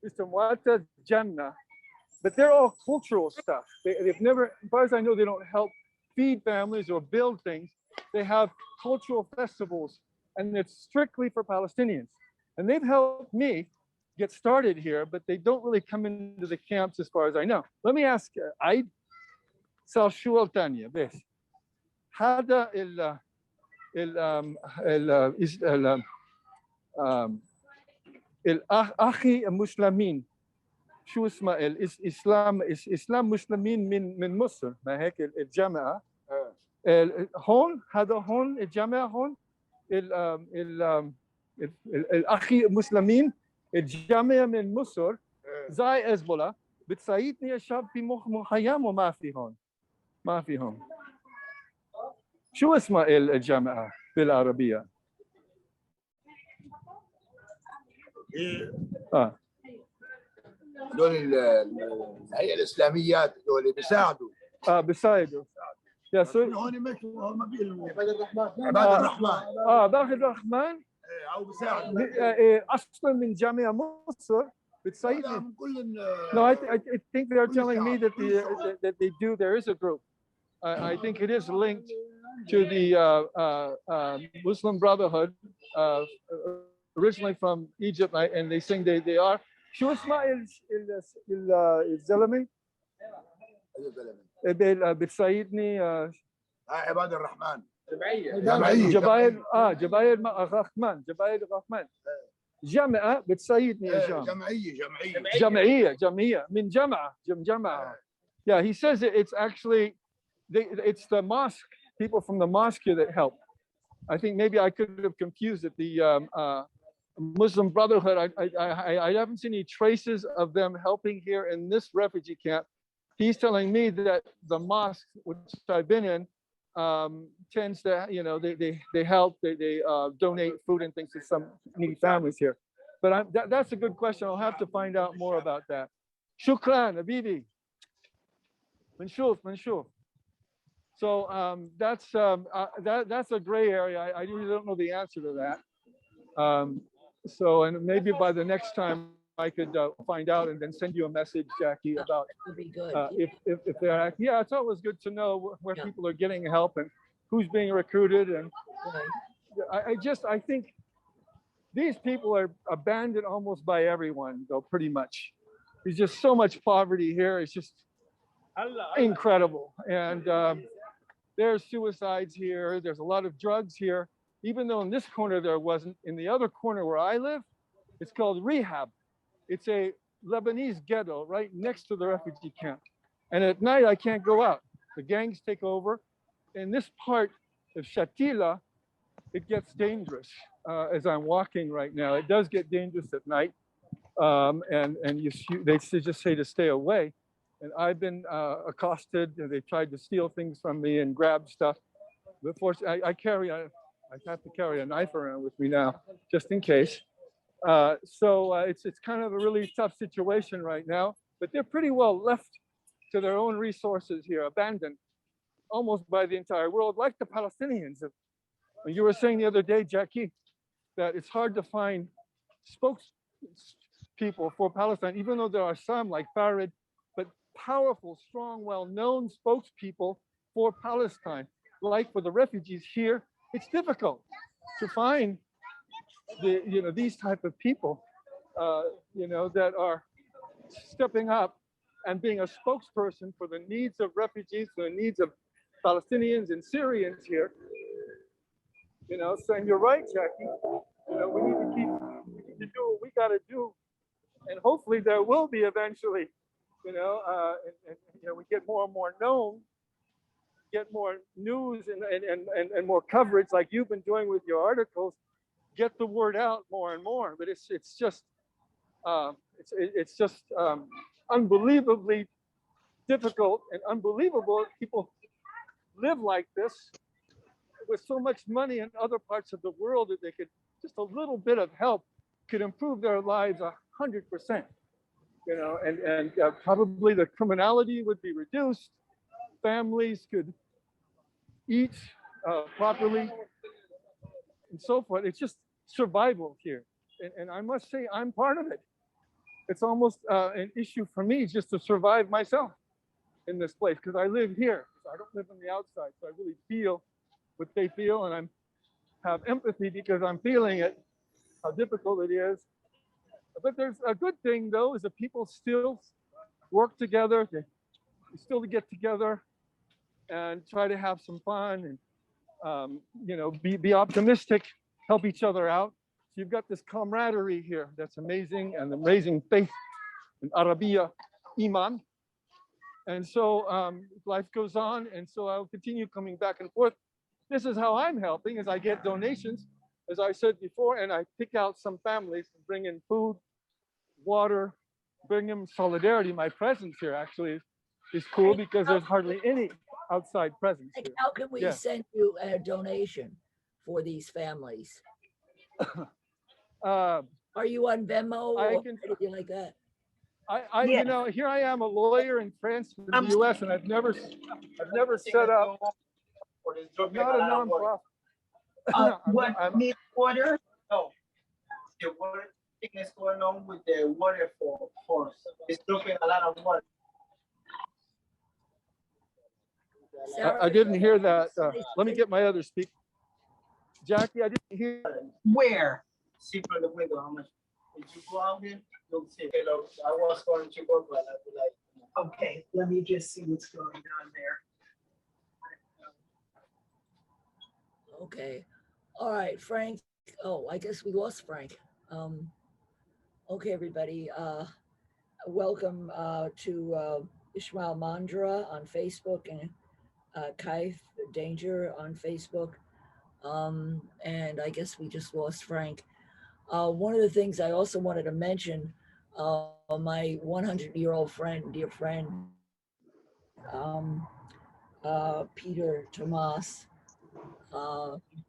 Mr. Mu'attaz Jannah. But they're all cultural stuff. They've never, as far as I know, they don't help feed families or build things. They have cultural festivals, and it's strictly for Palestinians. And they've helped me get started here, but they don't really come into the camps as far as I know. Let me ask Aid Salshu Al-Tanya, this. هذا الأخي المسلمين شو اسمه إسلام مسلمين من مصر ما هيك الجامعة هون هذا هون الجامعة هون الأخي المسلمين الجامعة من مصر زي إزبولا بتساعدني الشاب في مخيم وما في هون ما في هون شو اسمه الجامعة بالعربية؟ دول الهيئة الإسلاميات دول بيساعدوا بيساعدوا يا سوري هون مشوا هون ما بيقولوا عباد الرحمن عباد الرحمن باخذ الرحمن او بيساعدوا اصلا من جامعة مصر بتساعدني من كل No, I think they are telling me that they do. There is a group. I think it is linked to the Muslim Brotherhood, originally from Egypt, and they think they are. شو اسمه الزلمة؟ بتساعدني عباد الرحمن جبايل جبايل الرحمن جبايل الرحمن جامعة بتساعدني يا جمعية من جامعة. Yeah, he says it's actually it's the mosque, people from the mosque here that help. I think maybe I could have confused it. The Muslim Brotherhood, I haven't seen any traces of them helping here in this refugee camp. He's telling me that the mosque, which I've been in, tends to, you know, they help, they donate food and things to some needy families here. But that's a good question. I'll have to find out more about that. Shukran, Habibi. Manshuf. So that's a gray area. I really don't know the answer to that. So, and maybe by the next time I could find out and then send you a message, Jackie, about if they're acting. Yeah, it's always good to know where people are getting help and who's being recruited. And I think these people are abandoned almost by everyone, though, pretty much. There's just so much poverty here. It's just incredible. And there's suicides here. There's a lot of drugs here. Even though in this corner there wasn't, in the other corner where I live, it's called Rehab. It's a Lebanese ghetto right next to the refugee camp. And at night I can't go out. The gangs take over. In this part of Shatila, it gets dangerous as I'm walking right now. It does get dangerous at night. And they just say to stay away. And I've been accosted, and they tried to steal things from me and grab stuff. But fortunately, I have to carry a knife around with me now, just in case. So it's kind of a really tough situation right now, but they're pretty well left to their own resources here, abandoned almost by the entire world, like the Palestinians. You were saying the other day, Jackie, that it's hard to find spokespeople for Palestine, even though there are some like Farid, but powerful, strong, well-known spokespeople for Palestine. Like for the refugees here, it's difficult to find these type of people, that are stepping up and being a spokesperson for the needs of refugees, for the needs of Palestinians and Syrians here. Saying you're right, Jackie. We need to do what we got to do, and hopefully there will be eventually. We get more and more known, get more news and more coverage, like you've been doing with your articles. Get the word out more and more. But it's just unbelievably difficult and unbelievable. People live like this with so much money in other parts of the world that they could, just a little bit of help could improve their lives 100%. And probably the criminality would be reduced. Families could eat properly and so forth. It's just survival here. And I must say, I'm part of it. It's almost an issue for me just to survive myself in this place, because I live here. So I don't live on the outside. So I really feel what they feel, and I have empathy because I'm feeling it, how difficult it is. But there's a good thing, though, is that people still work together. They still get together and try to have some fun and, be optimistic, help each other out. So you've got this camaraderie here that's amazing, and amazing faith in Arabiya, Iman. And so life goes on, and so I'll continue coming back and forth. This is how I'm helping, as I get donations, as I said before, and I pick out some families and bring in food, water, bring them solidarity. My presence here actually is cool because there's hardly any outside presence here. How can we send you a donation for these families? Are you on Venmo or anything like that? Here I am, a lawyer in France, in the US, and I've never set up. I'm not a nonprofit. What needs water? No. The water thing is going on with the water force. It's dropping a lot of water. I didn't hear that. Let me get my other speaker. Jackie, I didn't hear. Where? See from the window how much. Did you go out here? You'll see. I was going to go, but I'd be like, okay, let me just see what's going on there. Okay. All right, Frank. Oh, I guess we lost Frank. Okay, everybody. Welcome to Ishmael Mandra on Facebook and Kaif Danger on Facebook. And I guess we just lost Frank. One of the things I also wanted to mention, my 100-year-old friend, dear friend, Peter Tomas,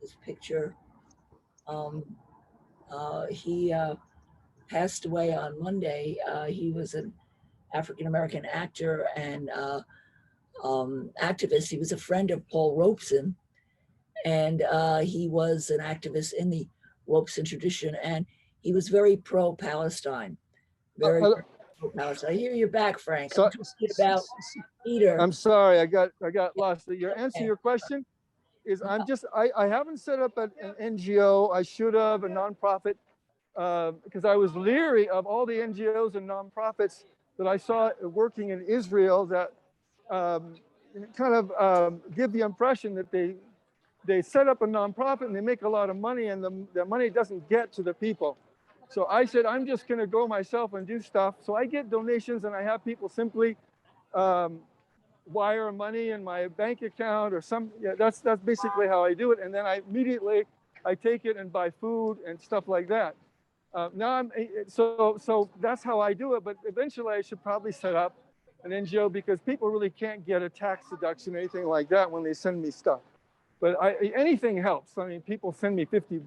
this picture, he passed away on Monday. He was an African-American actor and activist. He was a friend of Paul Robeson, and he was an activist in the Robeson tradition, and he was very pro-Palestine. Very pro-Palestine. I hear you're back, Frank. So, I'm talking about Peter. I'm sorry, I got lost. Your answer to your question is I haven't set up an NGO. I should have, a nonprofit, because I was leery of all the NGOs and nonprofits that I saw working in Israel that kind of give the impression that they set up a nonprofit and they make a lot of money, and the money doesn't get to the people. So I said, I'm just going to go myself and do stuff. So I get donations, and I have people simply wire money in my bank account or some. Yeah, that's basically how I do it. And then I immediately take it and buy food and stuff like that. Now so that's how I do it. But eventually I should probably set up an NGO because people really can't get a tax deduction or anything like that when they send me stuff. But anything helps. I mean, people send me $50,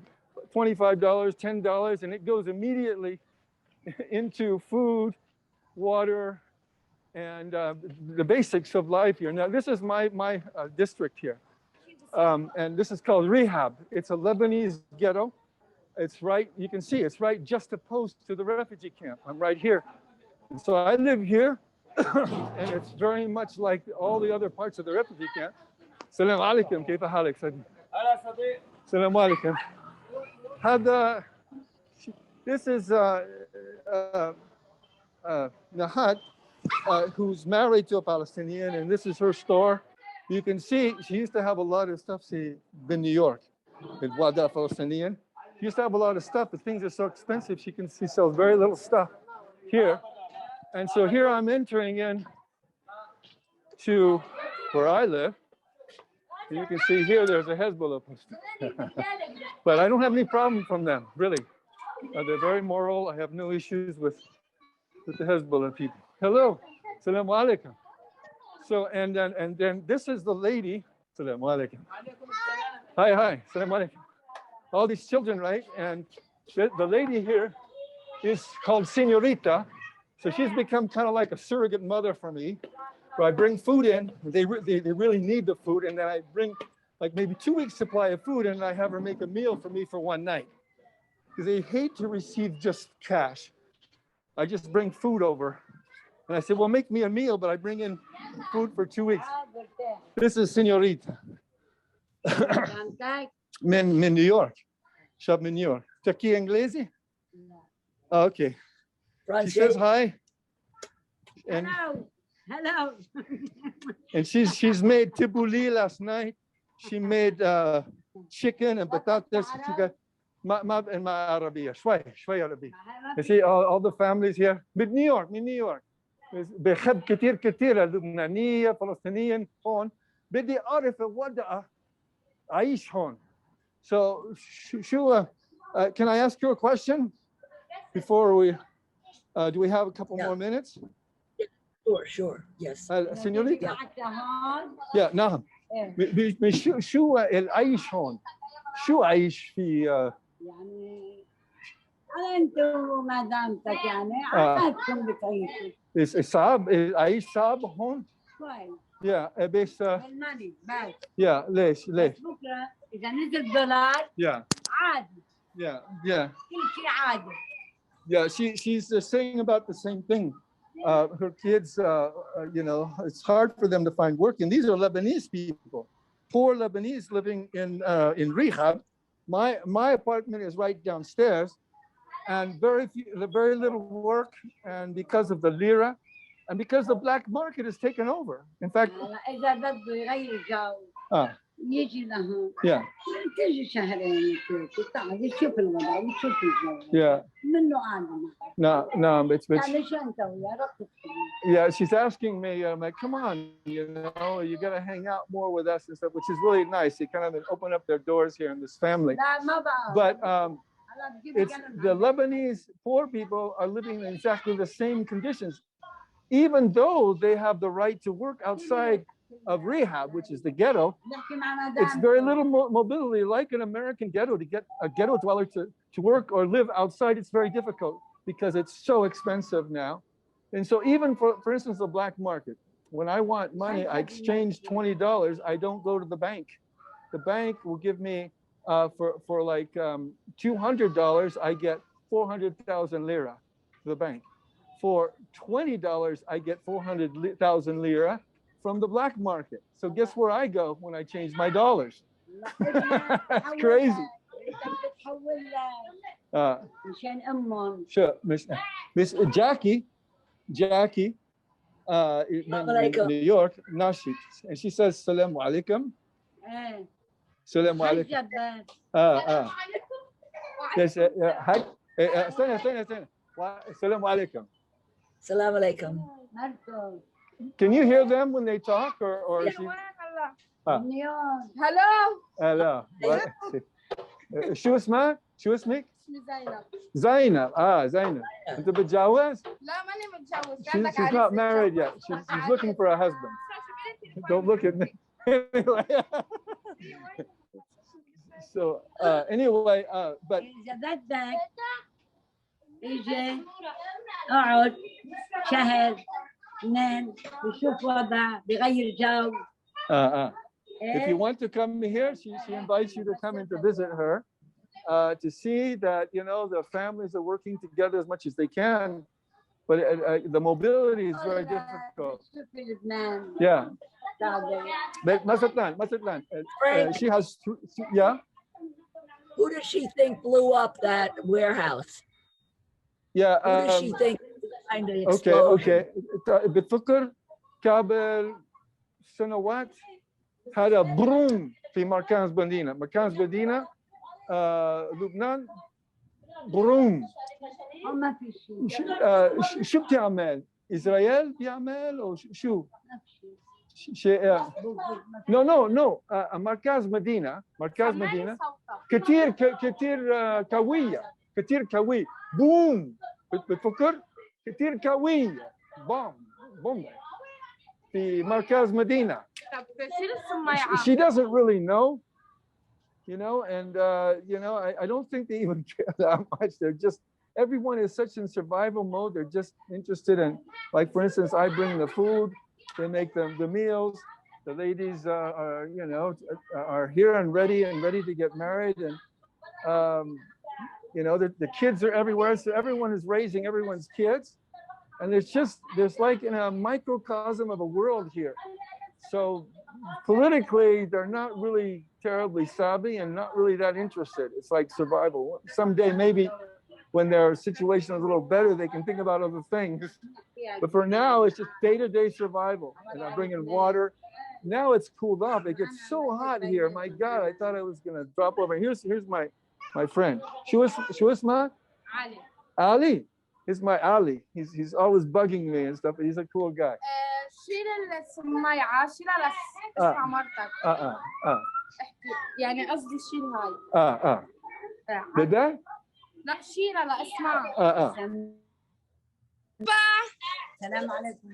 $25, $10, and it goes immediately into food, water, and the basics of life here. Now, this is my district here. And this is called Rehab. It's a Lebanese ghetto. It's right, you can see, it's right just opposed to the refugee camp. I'm right here. And so I live here, and it's very much like all the other parts of the refugee camp. Salam alaikum, كيف حالك صديق؟ Salam alaikum. This is Nahat, who's married to a Palestinian, and this is her store. You can see she used to have a lot of stuff. She's in New York, in Wada Palestinian. She used to have a lot of stuff, but things are so expensive. She sells very little stuff here. And so here I'm entering in to where I live. And you can see here there's a Hezbollah post. But I don't have any problem from them, really. They're very moral. I have no issues with the Hezbollah people. Hello, salam alaikum. So and then this is the lady. Salam alaikum. Hi, salam alaikum. All these children, right? And the lady here is called Senorita. So she's become kind of like a surrogate mother for me. Where I bring food in, they really need the food, and then I bring like maybe 2 weeks supply of food, and I have her make a meal for me for one night. Because they hate to receive just cash. I just bring food over. And I said, well, make me a meal, but I bring in food for 2 weeks. This is Senorita. من نيويورك. شاب من نيويورك. تحكي إنجليزي؟ Oh, okay. She says hi. And, hello. And she's made tibuli last night. She made chicken and patatas. ما عربية شوي عربية. You see all the families here من نيويورك. بحب كتير اللبنانية فلسطينيين هون. بدي أعرف وضع أعيش هون. So can I ask you a question before we do we have a couple more minutes? Sure, yes. Señorita. Yeah, نعم. شو العيش هون؟ شو عيش في يعني انتم مدامتك يعني عادتكم بتعيشوا. صعب العيش صعب هون؟ شوي. يا بس بالماني بس. يا ليش؟ بكره اذا نزل دولار عادي. Yeah. كل شيء عادي. Yeah, she's saying about the same thing. Her kids, it's hard for them to find work, and these are Lebanese people, poor Lebanese living in rehab. My apartment is right downstairs, and very little work, and because of the lira, and because the black market has taken over. In fact, إذا بده يغير جو يجي لهون. Yeah. تيجي شهرين تعال يشوف الوضع ويشوف الجو. Yeah. منه عادي. No, it's يعني شو أنت ويا ربك. Yeah, she's asking me, I'm like, come on, you got to hang out more with us and stuff, which is really nice. They kind of open up their doors here in this family. But it's the Lebanese poor people are living in exactly the same conditions, even though they have the right to work outside of rehab, which is the ghetto. It's very little mobility, like an American ghetto. To get a ghetto dweller to work or live outside, it's very difficult because it's so expensive now. And so even for instance, the black market, when I want money, I exchange $20. I don't go to the bank. The bank will give me, for like $200, I get 400,000 lira to the bank. For $20, I get 400,000 lira from the black market. So guess where I go when I change my dollars? That's crazy. Sure, Miss Jackie, in New York, Nashit, and she says, Salaam alaikum. Salaam alaikum. Yes, Salaam alaikum. Salam alaikum. Can you hear them when they talk, or is she? Hello. شو اسمك؟ Zainab. Zainab. أنت بتجوز? لا ماني متجوز. She's not married yet. She's looking for a husband. Don't look at me. Anyway. So anyway, but إذا بدك يجي اقعد شهر اثنين بشوف وضع بغير جو. If you want to come here, she invites you to come in to visit her, to see that, you know, the families are working together as much as they can, but the mobility is very difficult. Yeah. But Masatlan, she has, yeah. Who does she think blew up that warehouse? Yeah. Who does she think kind of Okay. exploded? بتفكر قبل سنوات هذا بروم في مركز مدينة لبنان بروم. ما في شيء. شو بتعمل؟ إسرائيل بيعمل أو شو؟ شيء no مركز مدينة كتير قوية بوم. بتفكر كتير قوية بوم في مركز مدينة. She doesn't really know, you know, and you know, I don't think they even care that much. They're just, everyone is such in survival mode. They're just interested in, like, for instance, I bring the food, they make them the meals. The ladies are, you know, are here and ready to get married, and you know, the kids are everywhere, so everyone is raising everyone's kids, and there's like in a microcosm of a world here. So politically, they're not really terribly savvy and not really that interested. It's like survival. Someday, maybe when their situation is a little better, they can think about other things. But for now, it's just day-to-day survival. And I'm bringing water. Now it's cooled off. It gets so hot here. My God, I thought I was gonna drop over. Here's my friend. Who is my Ali. He's my Ali. He's always bugging me and stuff. But he's a cool guy. شيل السماعة شيلها اسمع مرتك. يعني قصدي شيل هاي. بدأ؟ لا شيلها لا اسمعها. السلام عليكم.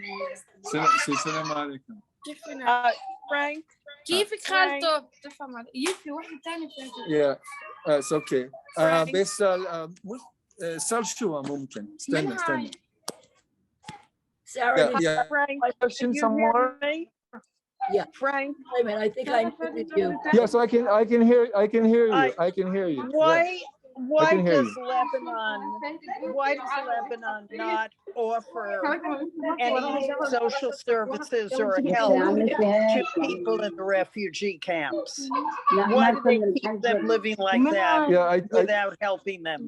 السلام عليكم. فرانك كيفك خالته؟ تفهم علي. يفي واحد ثاني Yeah, it's okay. بس سأل شو ممكن. استنى. Sarah, yeah. Frank, Question somewhere? Yeah, Frank. Wait a minute, I think I muted you. Yes, I can hear you. I can hear you. Why does Lebanon not offer any social services or help to people in the refugee camps? Why do they keep them living like that without helping them?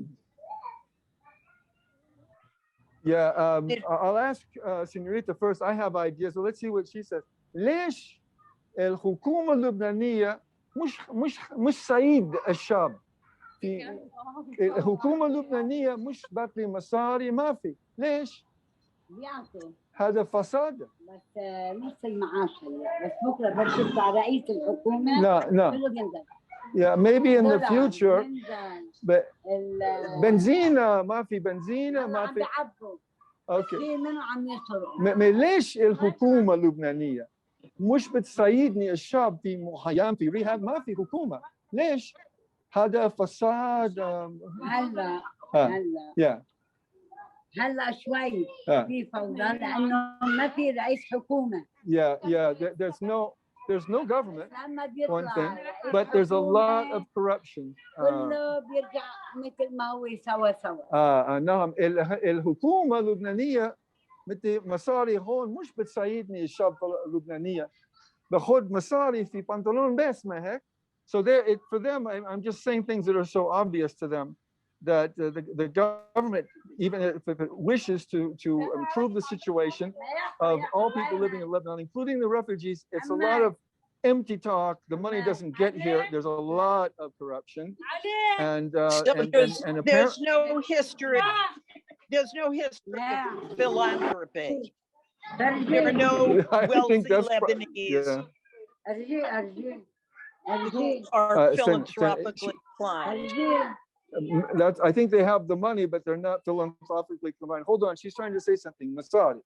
Yeah, I'll ask Senorita first. I have ideas, so let's see what she says. ليش الحكومة اللبنانية مش سعيد الشعب؟ الحكومة اللبنانية مش بعطي مصاري، ما في. ليش؟ بيعطوا. هذا فساد. بس نص المعاش هلا، بس بكره بتطلع رئيس الحكومة. لا. Yeah, maybe in the future. But بنزينة ما في بنزينة ما في. اوكي. في منو عم يسرقوا. ليش الحكومة اللبنانية مش بتساعدني الشعب في محيان في ريهاب؟ ما في حكومة. ليش؟ هذا فساد. هلا هلا شوي في فوضى لانه ما في رئيس حكومة. Yeah, there's no government, one thing, but there's a lot of corruption. كله بيرجع مثل ما هو سوا. نعم. الحكومة اللبنانية مثل مصاري هون مش بتساعدني الشعب اللبنانية. باخد مصاري في بنطلون بس ما هيك. So for them, I'm just saying things that are so obvious to them that the government, even if it wishes to improve the situation of all people living in Lebanon, including the refugees, it's a lot of empty talk. The money doesn't get here. There's a lot of corruption, and there's no history. There's no history of philanthropy. There are no wealthy Lebanese who are philanthropically inclined. I think they have the money, but they're not philanthropically combined. Hold on, she's trying to say something. Masari.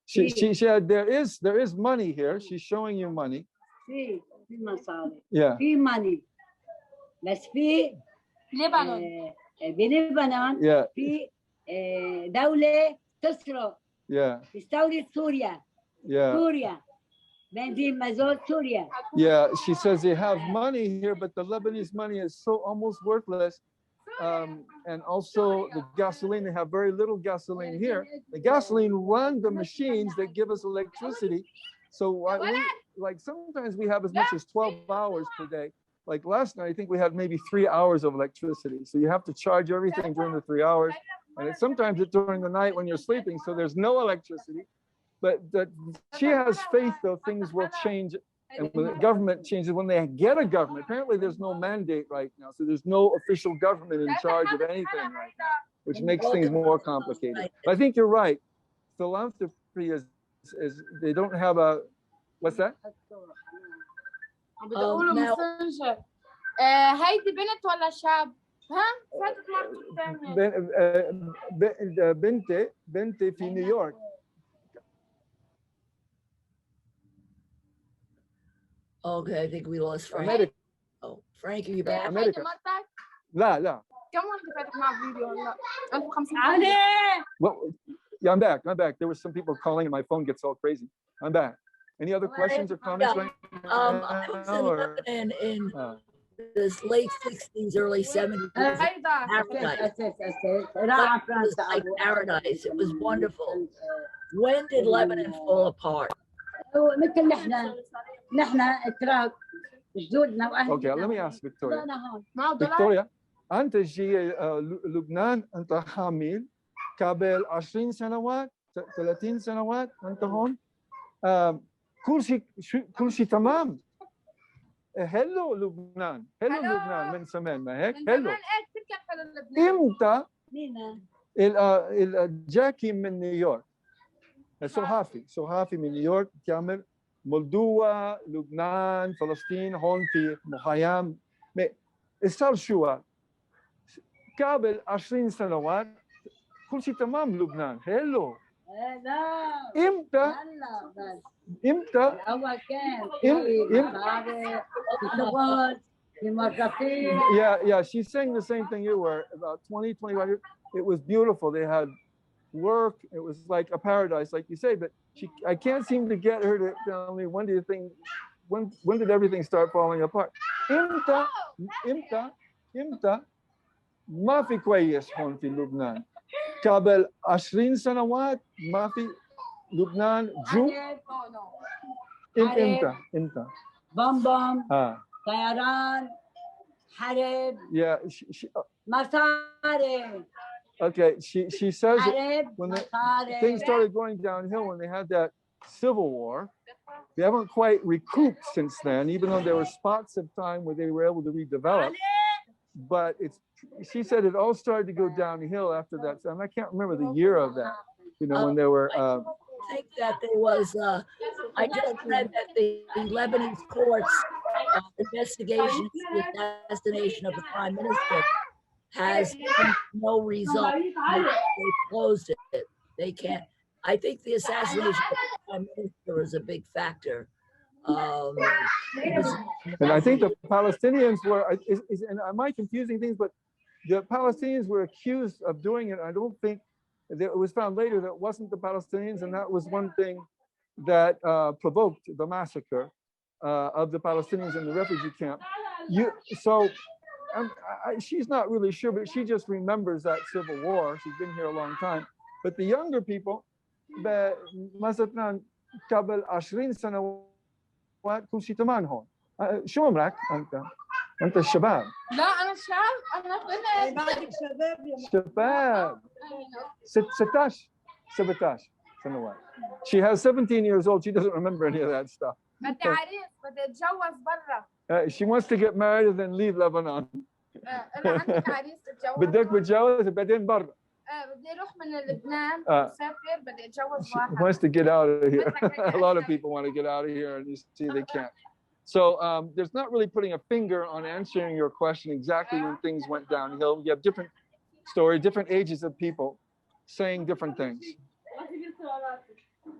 She said there is money here. She's showing you money. Yeah. money. بس في لبنان. بلبنان في دولة تسرق. تستورد سوريا. سوريا. بنزين مازوت سوريا. Yeah, she says they have money here, but the Lebanese money is so almost worthless. And also the gasoline, they have very little gasoline here. The gasoline run the machines that give us electricity. So like sometimes we have as much as 12 hours per day. Like last night, I think we had maybe 3 hours of electricity. So you have to charge everything during the 3 hours. And sometimes it's during the night when you're sleeping, so there's no electricity. But she has faith, though, things will change. And when the government changes, when they get a government, apparently there's no mandate right now. So there's no official government in charge of anything right now, which makes things more complicated. But I think you're right. Philanthropy is they don't have a, what's that? هيدي بنت ولا شاب؟ ها؟ فاتت مرة بنتي في نيويورك. Okay, I think we lost Frank. America. Oh, Frank, are you back? America. لا. كم واحدة فاتت مع فيديو هلا؟ 1500. Well, yeah, I'm back. There were some people calling and my phone gets all crazy. I'm back. Any other questions or comments? I was in Lebanon in the late 60s, early 70s. Paradise. It was like paradise. It was wonderful. When did Lebanon fall apart? مثل نحن اتراك جدودنا واهلنا. Okay, let me ask Victoria. Victoria, أنت جي لبنان أنت حامل قبل 20 سنوات 30 سنوات أنت هون كل شيء تمام. هلو لبنان من زمان ما هيك هلو. إمتى جاكي من نيويورك؟ صحافي من نيويورك كامل مولدووا لبنان فلسطين هون في مخيم صار شو قبل 20 سنوات كل شيء تمام لبنان هلو امتى اول كان yeah she's saying the same thing you were about 20-25 years. It was beautiful. They had work. It was like a paradise, like you say, but I can't seem to get her to tell me when did everything start falling apart. امتى ما في كويس هون في لبنان قبل 20 سنوات ما في لبنان جو امتى بوم طيران حرب مصاري. Okay, she says when things started going downhill, when they had that civil war, they haven't quite recouped since then, even though there were spots of time where they were able to redevelop. But she said it all started to go downhill after that. And I can't remember the year of that, when there were. I think that there was, I just read that the Lebanese courts investigation into the assassination of the prime minister has no result. They closed it. They can't. I think the assassination of the prime minister is a big factor. And I think the Palestinians were, and am I confusing things, but the Palestinians were accused of doing it. I don't think that it was found later that it wasn't the Palestinians, and that was one thing that provoked the massacre of the Palestinians in the refugee camp. She's not really sure, but she just remembers that civil war. She's been here a long time. But the younger people, مثلا قبل 20 سنوات كل شيء تمام هون. شو عمرك أنت الشباب؟ لا أنا شاب، أنا بنت. شباب 16 17 سنوات. She has 17 years old. She doesn't remember any of that stuff. بدي عريس، بدي أتجوز برا. She wants to get married and then leave Lebanon. أنا عندي عريس أتجوز. بدك تتجوز بعدين برا. بدي أروح من لبنان أسافر بدي أتجوز واحد. She wants to get out of here. A lot of people want to get out of here and you see they can't. So there's not really putting a finger on answering your question exactly when things went downhill. You have different stories, different ages of people saying different things.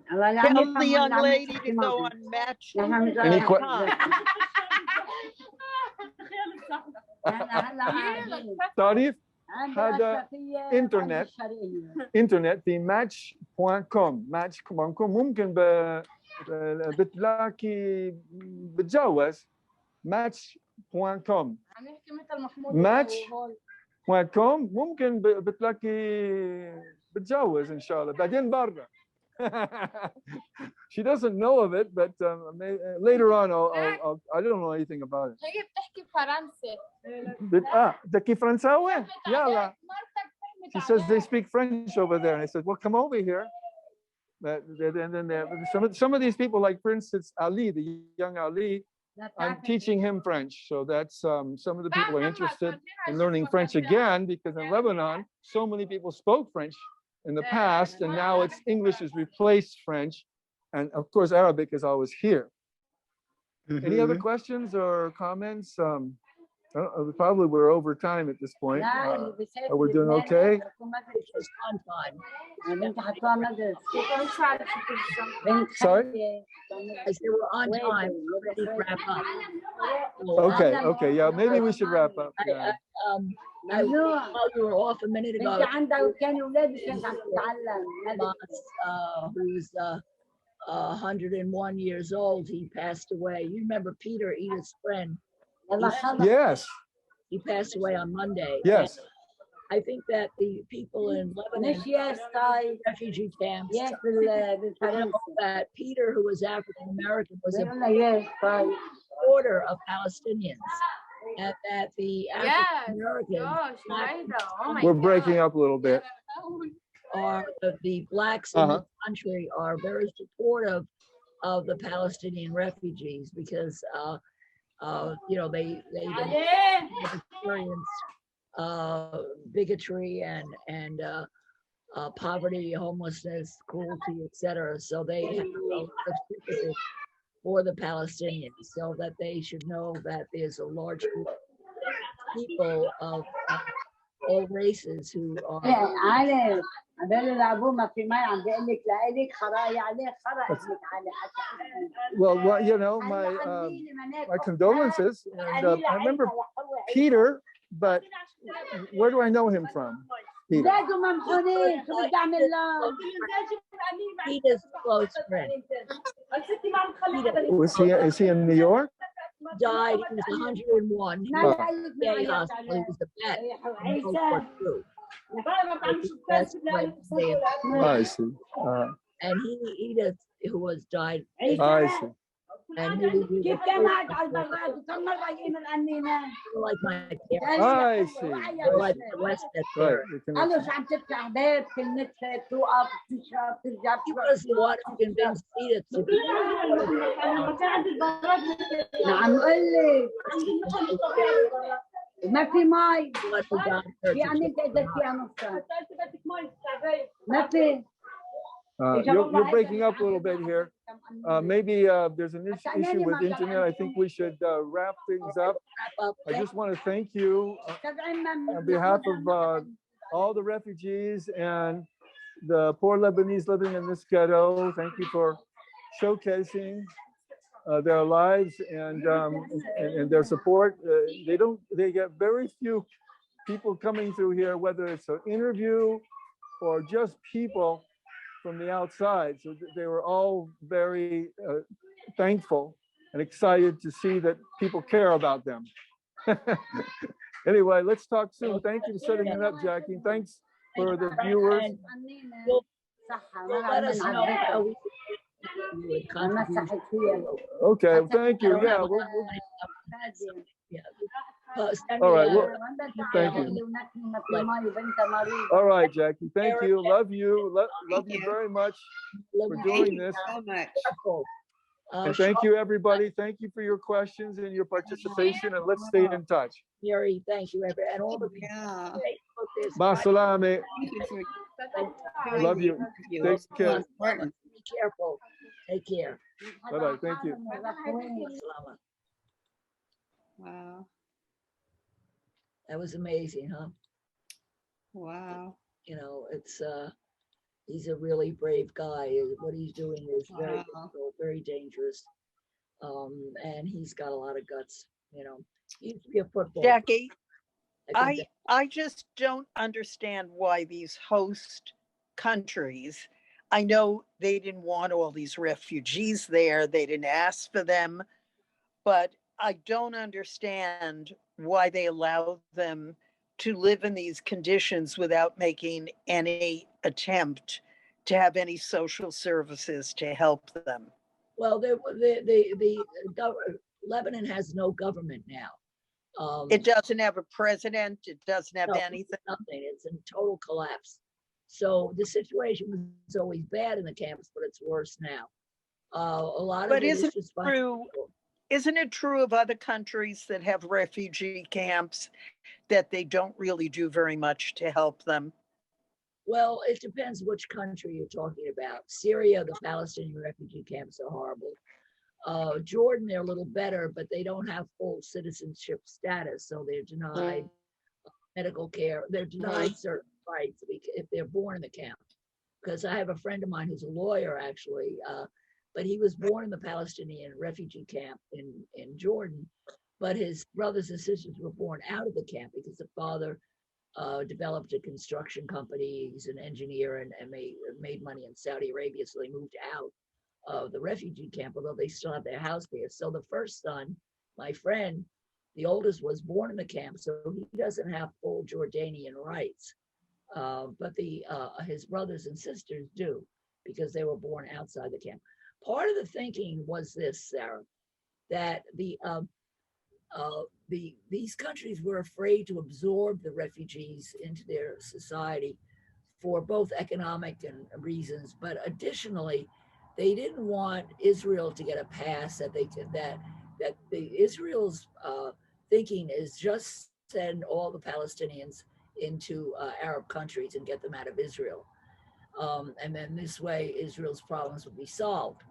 Tell the young lady to go on Match.com. تعرف هذا انترنت في match.com ممكن بتلاقي بتجاوز match.com match.com ممكن بتلاقي بتجاوز ان شاء الله بعدين برا. She doesn't know of it, but later on, I don't know anything about it. هي بتحكي فرنسي. تحكي فرنساوي؟ يلا. She says they speak French over there, and I said, well, come over here. And then some of these people, like for instance, Ali, the young Ali, I'm teaching him French. So that's some of the people are interested in learning French again, because in Lebanon, so many people spoke French in the past, and now it's English has replaced French, and of course Arabic is always here. Any other questions or comments? Probably we're over time at this point. We're doing okay. Sorry? I said we're on time. We're ready to wrap up. Okay, yeah, maybe we should wrap up. Yeah. While you were off a minute ago, who's 101 years old, he passed away. You remember Peter, Edith's friend? Yes. He passed away on Monday. Yes. I think that the people in Lebanon, refugee camps, that Peter, who was African American, was a supporter of Palestinians, and that the African Americans, we're breaking up a little bit. Are the blacks in the country are very supportive of the Palestinian refugees because you know they experience bigotry and poverty, homelessness, cruelty, etc. So they have a lot of sympathy for the Palestinians, so that they should know that there's a large group of people of all races who are. Well, you know, my condolences, and I remember Peter, but where do I know him from? Peter. Peter's close friend. Is he in New York? Died. He was 101. He was in the VA hospital. He was a vet. I see. And Edith, who was died. I see. And he was like my parents. I see. Like the West Right. He was the one who convinced Edith to be. ما في مي في عندك تقدر فيها نص ما في You're breaking up a little bit here. Maybe there's an issue with internet. I think we should wrap things up. I just want to thank you on behalf of all the refugees and the poor Lebanese living in this ghetto. Thank you for showcasing their lives and their support. They get very few people coming through here, whether it's an interview or just people from the outside. So they were all very thankful and excited to see that people care about them. Anyway, let's talk soon. Thank you for setting it up, Jackie. Thanks for the viewers. Let us know how we Okay, thank you. Yeah, all right. Well, thank you. All right, Jackie. Thank you. Love you. Love you very much for doing this. So much. And thank you, everybody. Thank you for your questions and your participation. And let's stay in touch. Mary, thank you, and all the people. Masalame. Love you. Take care. Be careful. Take care. Bye-bye. Thank you. Wow. That was amazing, huh? Wow. You know, it's he's a really brave guy. What he's doing is very difficult, very dangerous. And he's got a lot of guts, you know. He used to be a football player. Jackie, I just don't understand why these host countries, I know they didn't want all these refugees there, they didn't ask for them, but I don't understand why they allow them to live in these conditions without making any attempt to have any social services to help them. Well, Lebanon has no government now. It doesn't have a president. It doesn't have anything. Nothing. It's in total collapse. So the situation was always bad in the camps, but it's worse now. A lot of it is just true. Isn't it true of other countries that have refugee camps that they don't really do very much to help them? Well, it depends which country you're talking about. Syria, the Palestinian refugee camps are horrible. Jordan, they're a little better, but they don't have full citizenship status, so they're denied medical care. They're denied certain rights if they're born in the camp. Because I have a friend of mine who's a lawyer, actually, but he was born in the Palestinian refugee camp in Jordan, but his brothers and sisters were born out of the camp because the father developed a construction company. He's an engineer and made money in Saudi Arabia, so they moved out of the refugee camp, although they still have their house there. So the first son, my friend, the oldest, was born in the camp, so he doesn't have full Jordanian rights. But his brothers and sisters do, because they were born outside the camp. Part of the thinking was this, Sarah, that these countries were afraid to absorb the refugees into their society for both economic and reasons, but additionally, they didn't want Israel to get a pass. Israel's thinking is just send all the Palestinians into Arab countries and get them out of Israel, and then this way Israel's problems would be solved.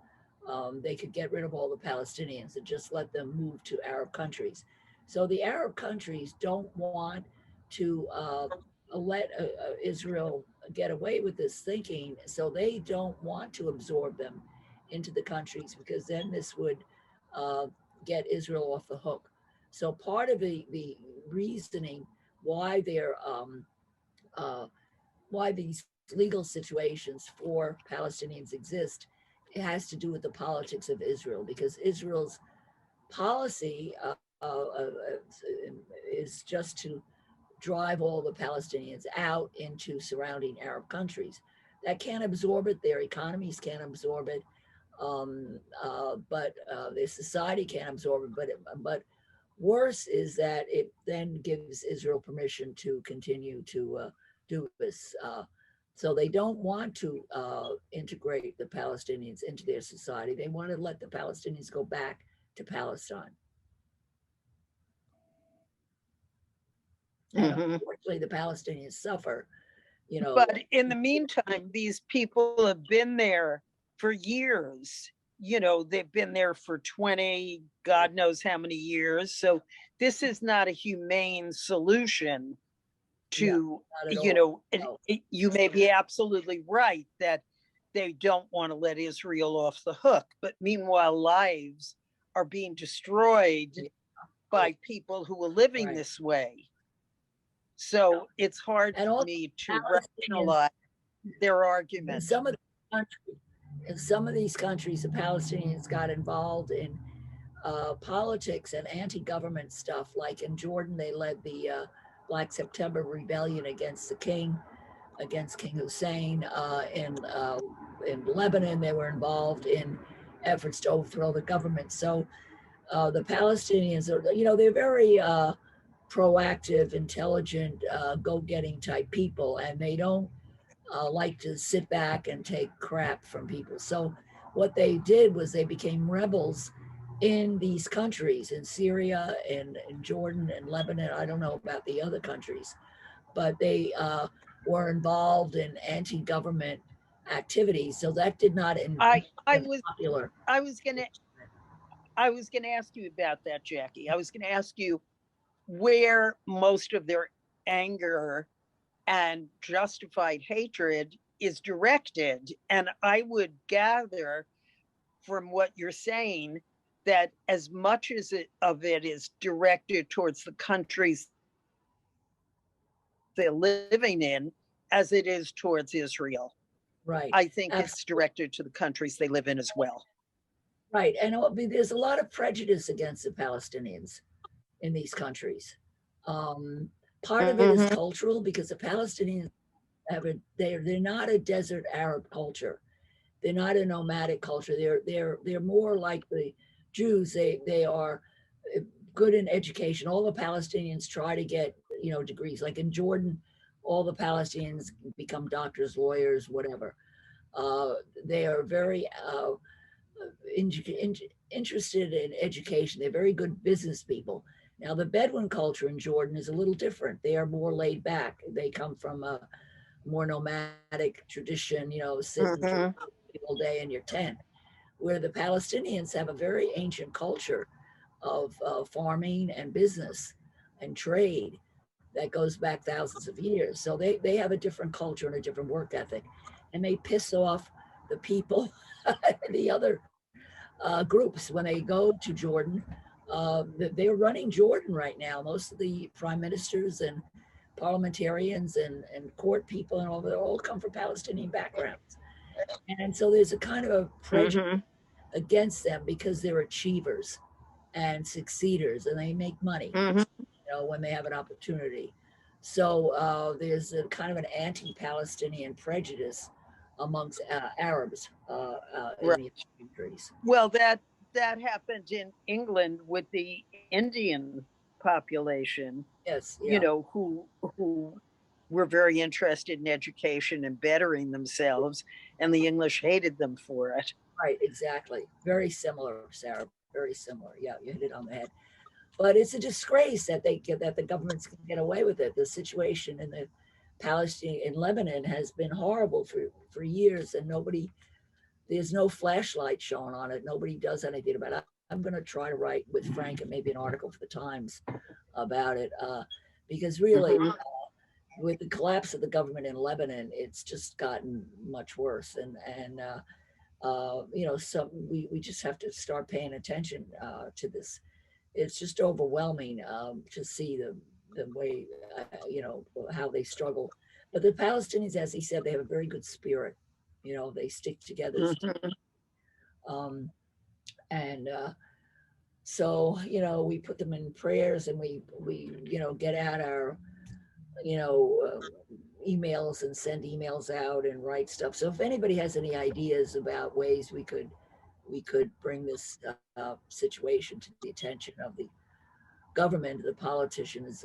They could get rid of all the Palestinians and just let them move to Arab countries. So the Arab countries don't want to let Israel get away with this thinking, so they don't want to absorb them into the countries, because then this would get Israel off the hook. So part of the reasoning why why these legal situations for Palestinians exist, it has to do with the politics of Israel, because Israel's policy is just to drive all the Palestinians out into surrounding Arab countries that can't absorb it. Their economies can't absorb it, but their society can't absorb it. But worse is that it then gives Israel permission to continue to do this. So they don't want to integrate the Palestinians into their society. They want to let the Palestinians go back to Palestine. And unfortunately, the Palestinians suffer, you know. But in the meantime, these people have been there for years. You know, they've been there for 20, God knows how many years. So this is not a humane solution to, you know, you may be absolutely right that they don't want to let Israel off the hook. But meanwhile, lives are being destroyed by people who are living this way. So it's hard for me to rationalize their argument. In some of these countries, the Palestinians got involved in politics and anti-government stuff. Like in Jordan, they led the Black September rebellion against the king, against King Hussein. In Lebanon, they were involved in efforts to overthrow the government. So the Palestinians are, you know, they're very proactive, intelligent, go-getting type people, and they don't like to sit back and take crap from people. So what they did was they became rebels in these countries, in Syria and in Jordan and Lebanon. I don't know about the other countries, but they were involved in anti-government activities. So that did not popular. I was going to ask you about that, Jackie. I was going to ask you where most of their anger and justified hatred is directed. And I would gather from what you're saying that as much as of it is directed towards the countries they're living in as it is towards Israel. Right. I think it's directed to the countries they live in as well. Right. And there's a lot of prejudice against the Palestinians in these countries. Part of it is cultural, because the Palestinians they're not a desert Arab culture. They're not a nomadic culture. They're more like the Jews. They are good in education. All the Palestinians try to get, degrees. Like in Jordan, all the Palestinians become doctors, lawyers, whatever. They are very interested in education. They're very good business people. Now, the Bedouin culture in Jordan is a little different. They are more laid back. They come from a more nomadic tradition, sitting all day in your tent, where the Palestinians have a very ancient culture of farming and business and trade that goes back thousands of years. So they have a different culture and a different work ethic, and they piss off the people, the other groups when they go to Jordan. They're running Jordan right now. Most of the prime ministers and parliamentarians and court people and all, they all come from Palestinian backgrounds. And so there's a kind of a prejudice against them because they're achievers and succeeders and they make money, when they have an opportunity. So there's a kind of an anti-Palestinian prejudice amongst Arabs in these countries. Well, that happened in England with the Indian population. Yes, who were very interested in education and bettering themselves, and the English hated them for it. Right, exactly. Very similar, Sarah. Very similar. Yeah, you hit it on the head. But it's a disgrace that the governments can get away with it. The situation in the Palestine in Lebanon has been horrible for years, and there's no flashlight shown on it. Nobody does anything about it. I'm going to try to write with Frank and maybe an article for the Times about it, because really, with the collapse of the government in Lebanon, it's just gotten much worse. And so we just have to start paying attention to this. It's just overwhelming to see the way, how they struggle. But the Palestinians, as he said, they have a very good spirit. They stick together. So, we put them in prayers, and we get out our, emails and send emails out and write stuff. So if anybody has any ideas about ways we could bring this situation to the attention of the government, the politicians.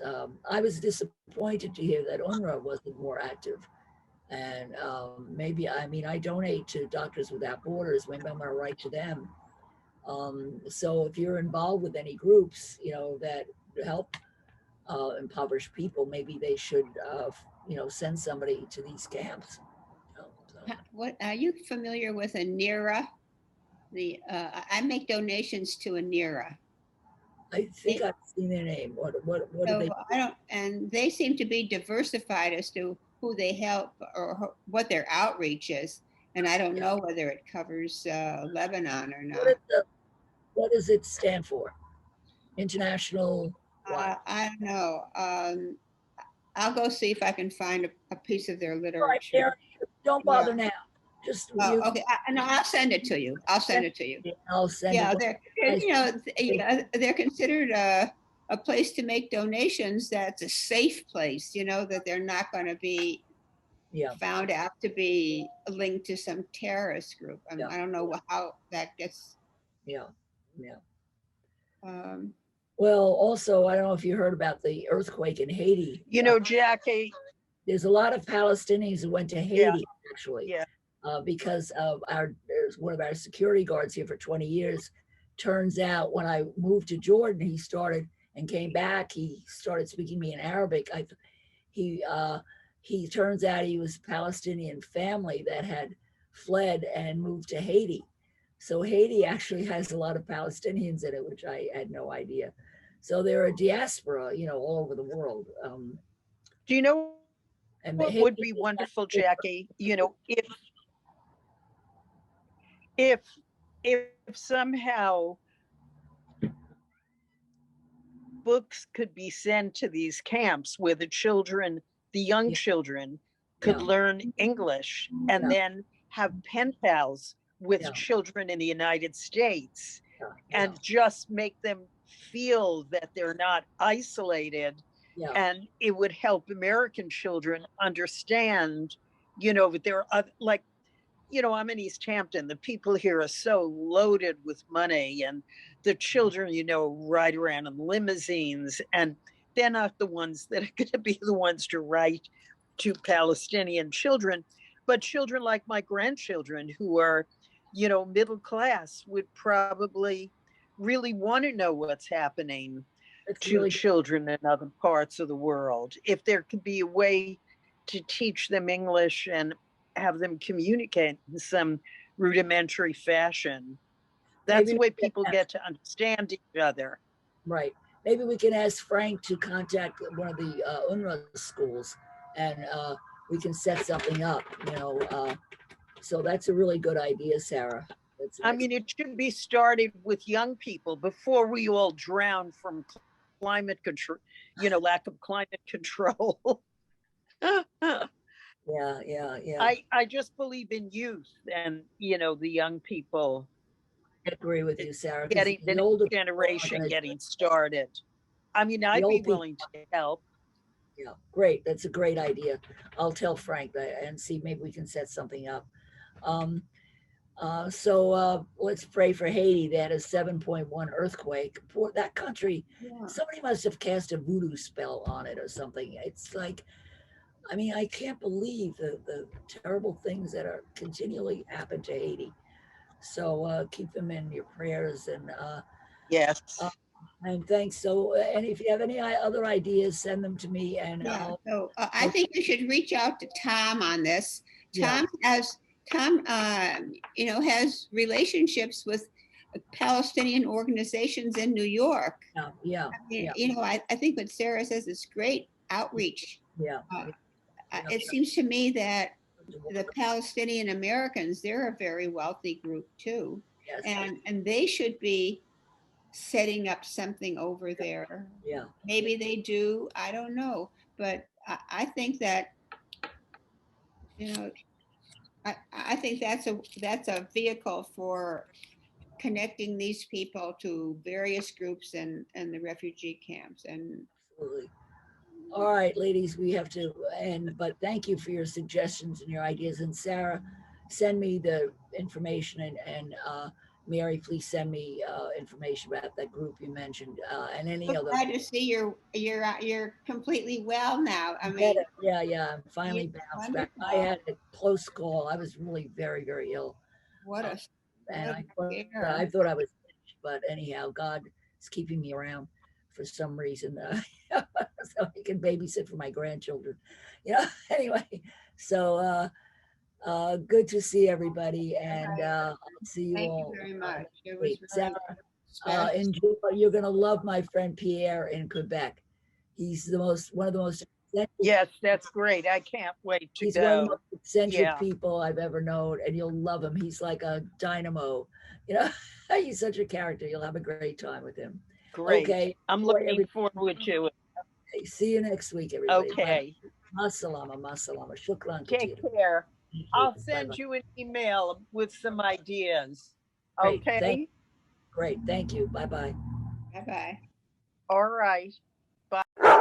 I was disappointed to hear that UNWRA wasn't more active. And I donate to Doctors Without Borders. Maybe I'm going to write to them. So if you're involved with any groups, that help impoverished people, maybe they should, send somebody to these camps. What are you familiar with UNWRA? I make donations to UNWRA. I think I've seen their name. What do they do? And they seem to be diversified as to who they help or what their outreach is. And I don't know whether it covers Lebanon or not. What does it stand for? International? I don't know. I'll go see if I can find a piece of their literature. Right, don't bother now. Just okay. No, I'll send it to you. I'll send it to you. I'll send it. They're considered a place to make donations. That's a safe place. That they're not going to be found out to be linked to some terrorist group. I don't know how that gets. Well, also, I don't know if you heard about the earthquake in Haiti. Jackie, there's a lot of Palestinians who went to Haiti, actually. Yeah. Because of one of our security guards here for 20 years. Turns out when I moved to Jordan, he started and came back. He started speaking to me in Arabic. He turns out he was a Palestinian family that had fled and moved to Haiti. So Haiti actually has a lot of Palestinians in it, which I had no idea. So they're a diaspora, all over the world. Do you know And what would be wonderful, Jackie? If somehow books could be sent to these camps where the young children could learn English and then have pen pals with children in the United States and just make them feel that they're not isolated. And it would help American children understand, that there are like, I'm in East Hampton. The people here are so loaded with money, and the children, ride around in limousines, and they're not the ones that are going to be the ones to write to Palestinian children, but children like my grandchildren who are, middle class would probably really want to know what's happening to children in other parts of the world. If there could be a way to teach them English and have them communicate in some rudimentary fashion, that's the way people get to understand each other. Right. Maybe we can ask Frank to contact one of the UNWRA schools, and we can set something up, so that's a really good idea, Sarah. It should be started with young people before we all drown from climate control, lack of climate control. Yeah. I just believe in youth and, the young people. I agree with you, Sarah. Getting the older generation getting started. I'd be willing to help. Yeah, great. That's a great idea. I'll tell Frank that and see maybe we can set something up. So let's pray for Haiti. They had a 7.1 earthquake. Poor that country. Somebody must have cast a voodoo spell on it or something. It's like, I can't believe the terrible things that are continually happen to Haiti. So keep them in your prayers, and yes. And thanks. So, and if you have any other ideas, send them to me. And I think you should reach out to Tom on this. Tom has relationships with Palestinian organizations in New York. I think what Sarah says is great outreach. It seems to me that the Palestinian Americans, they're a very wealthy group too. And they should be setting up something over there. Maybe they do, I don't know. But I think that, I think that's a vehicle for connecting these people to various groups and the refugee camps. And absolutely. All right, ladies, we have to end, but thank you for your suggestions and your ideas. And Sarah, send me the information, and Mary, please send me information about that group you mentioned, and any other. Glad to see you're completely well now. I'm finally bounced back. I had a close call. I was really very, very ill. I thought I was finished, but anyhow, God is keeping me around for some reason, so he can babysit for my grandchildren. Anyway, so good to see everybody, and I'll see you all. Thank you very much. It was Sarah, enjoy. You're gonna love my friend Pierre in Quebec. He's one of the most yes, that's great. I can't wait to go. He's one of the most eccentric people I've ever known, and you'll love him. He's like a dynamo. He's such a character. You'll have a great time with him. Great. Okay. I'm looking forward to it. Okay. See you next week, everybody. Okay. Masalama. Shukran. Take care. I'll send you an email with some ideas. Great. Okay. Great. Thank you. Bye-bye. Bye-bye. All right. Bye.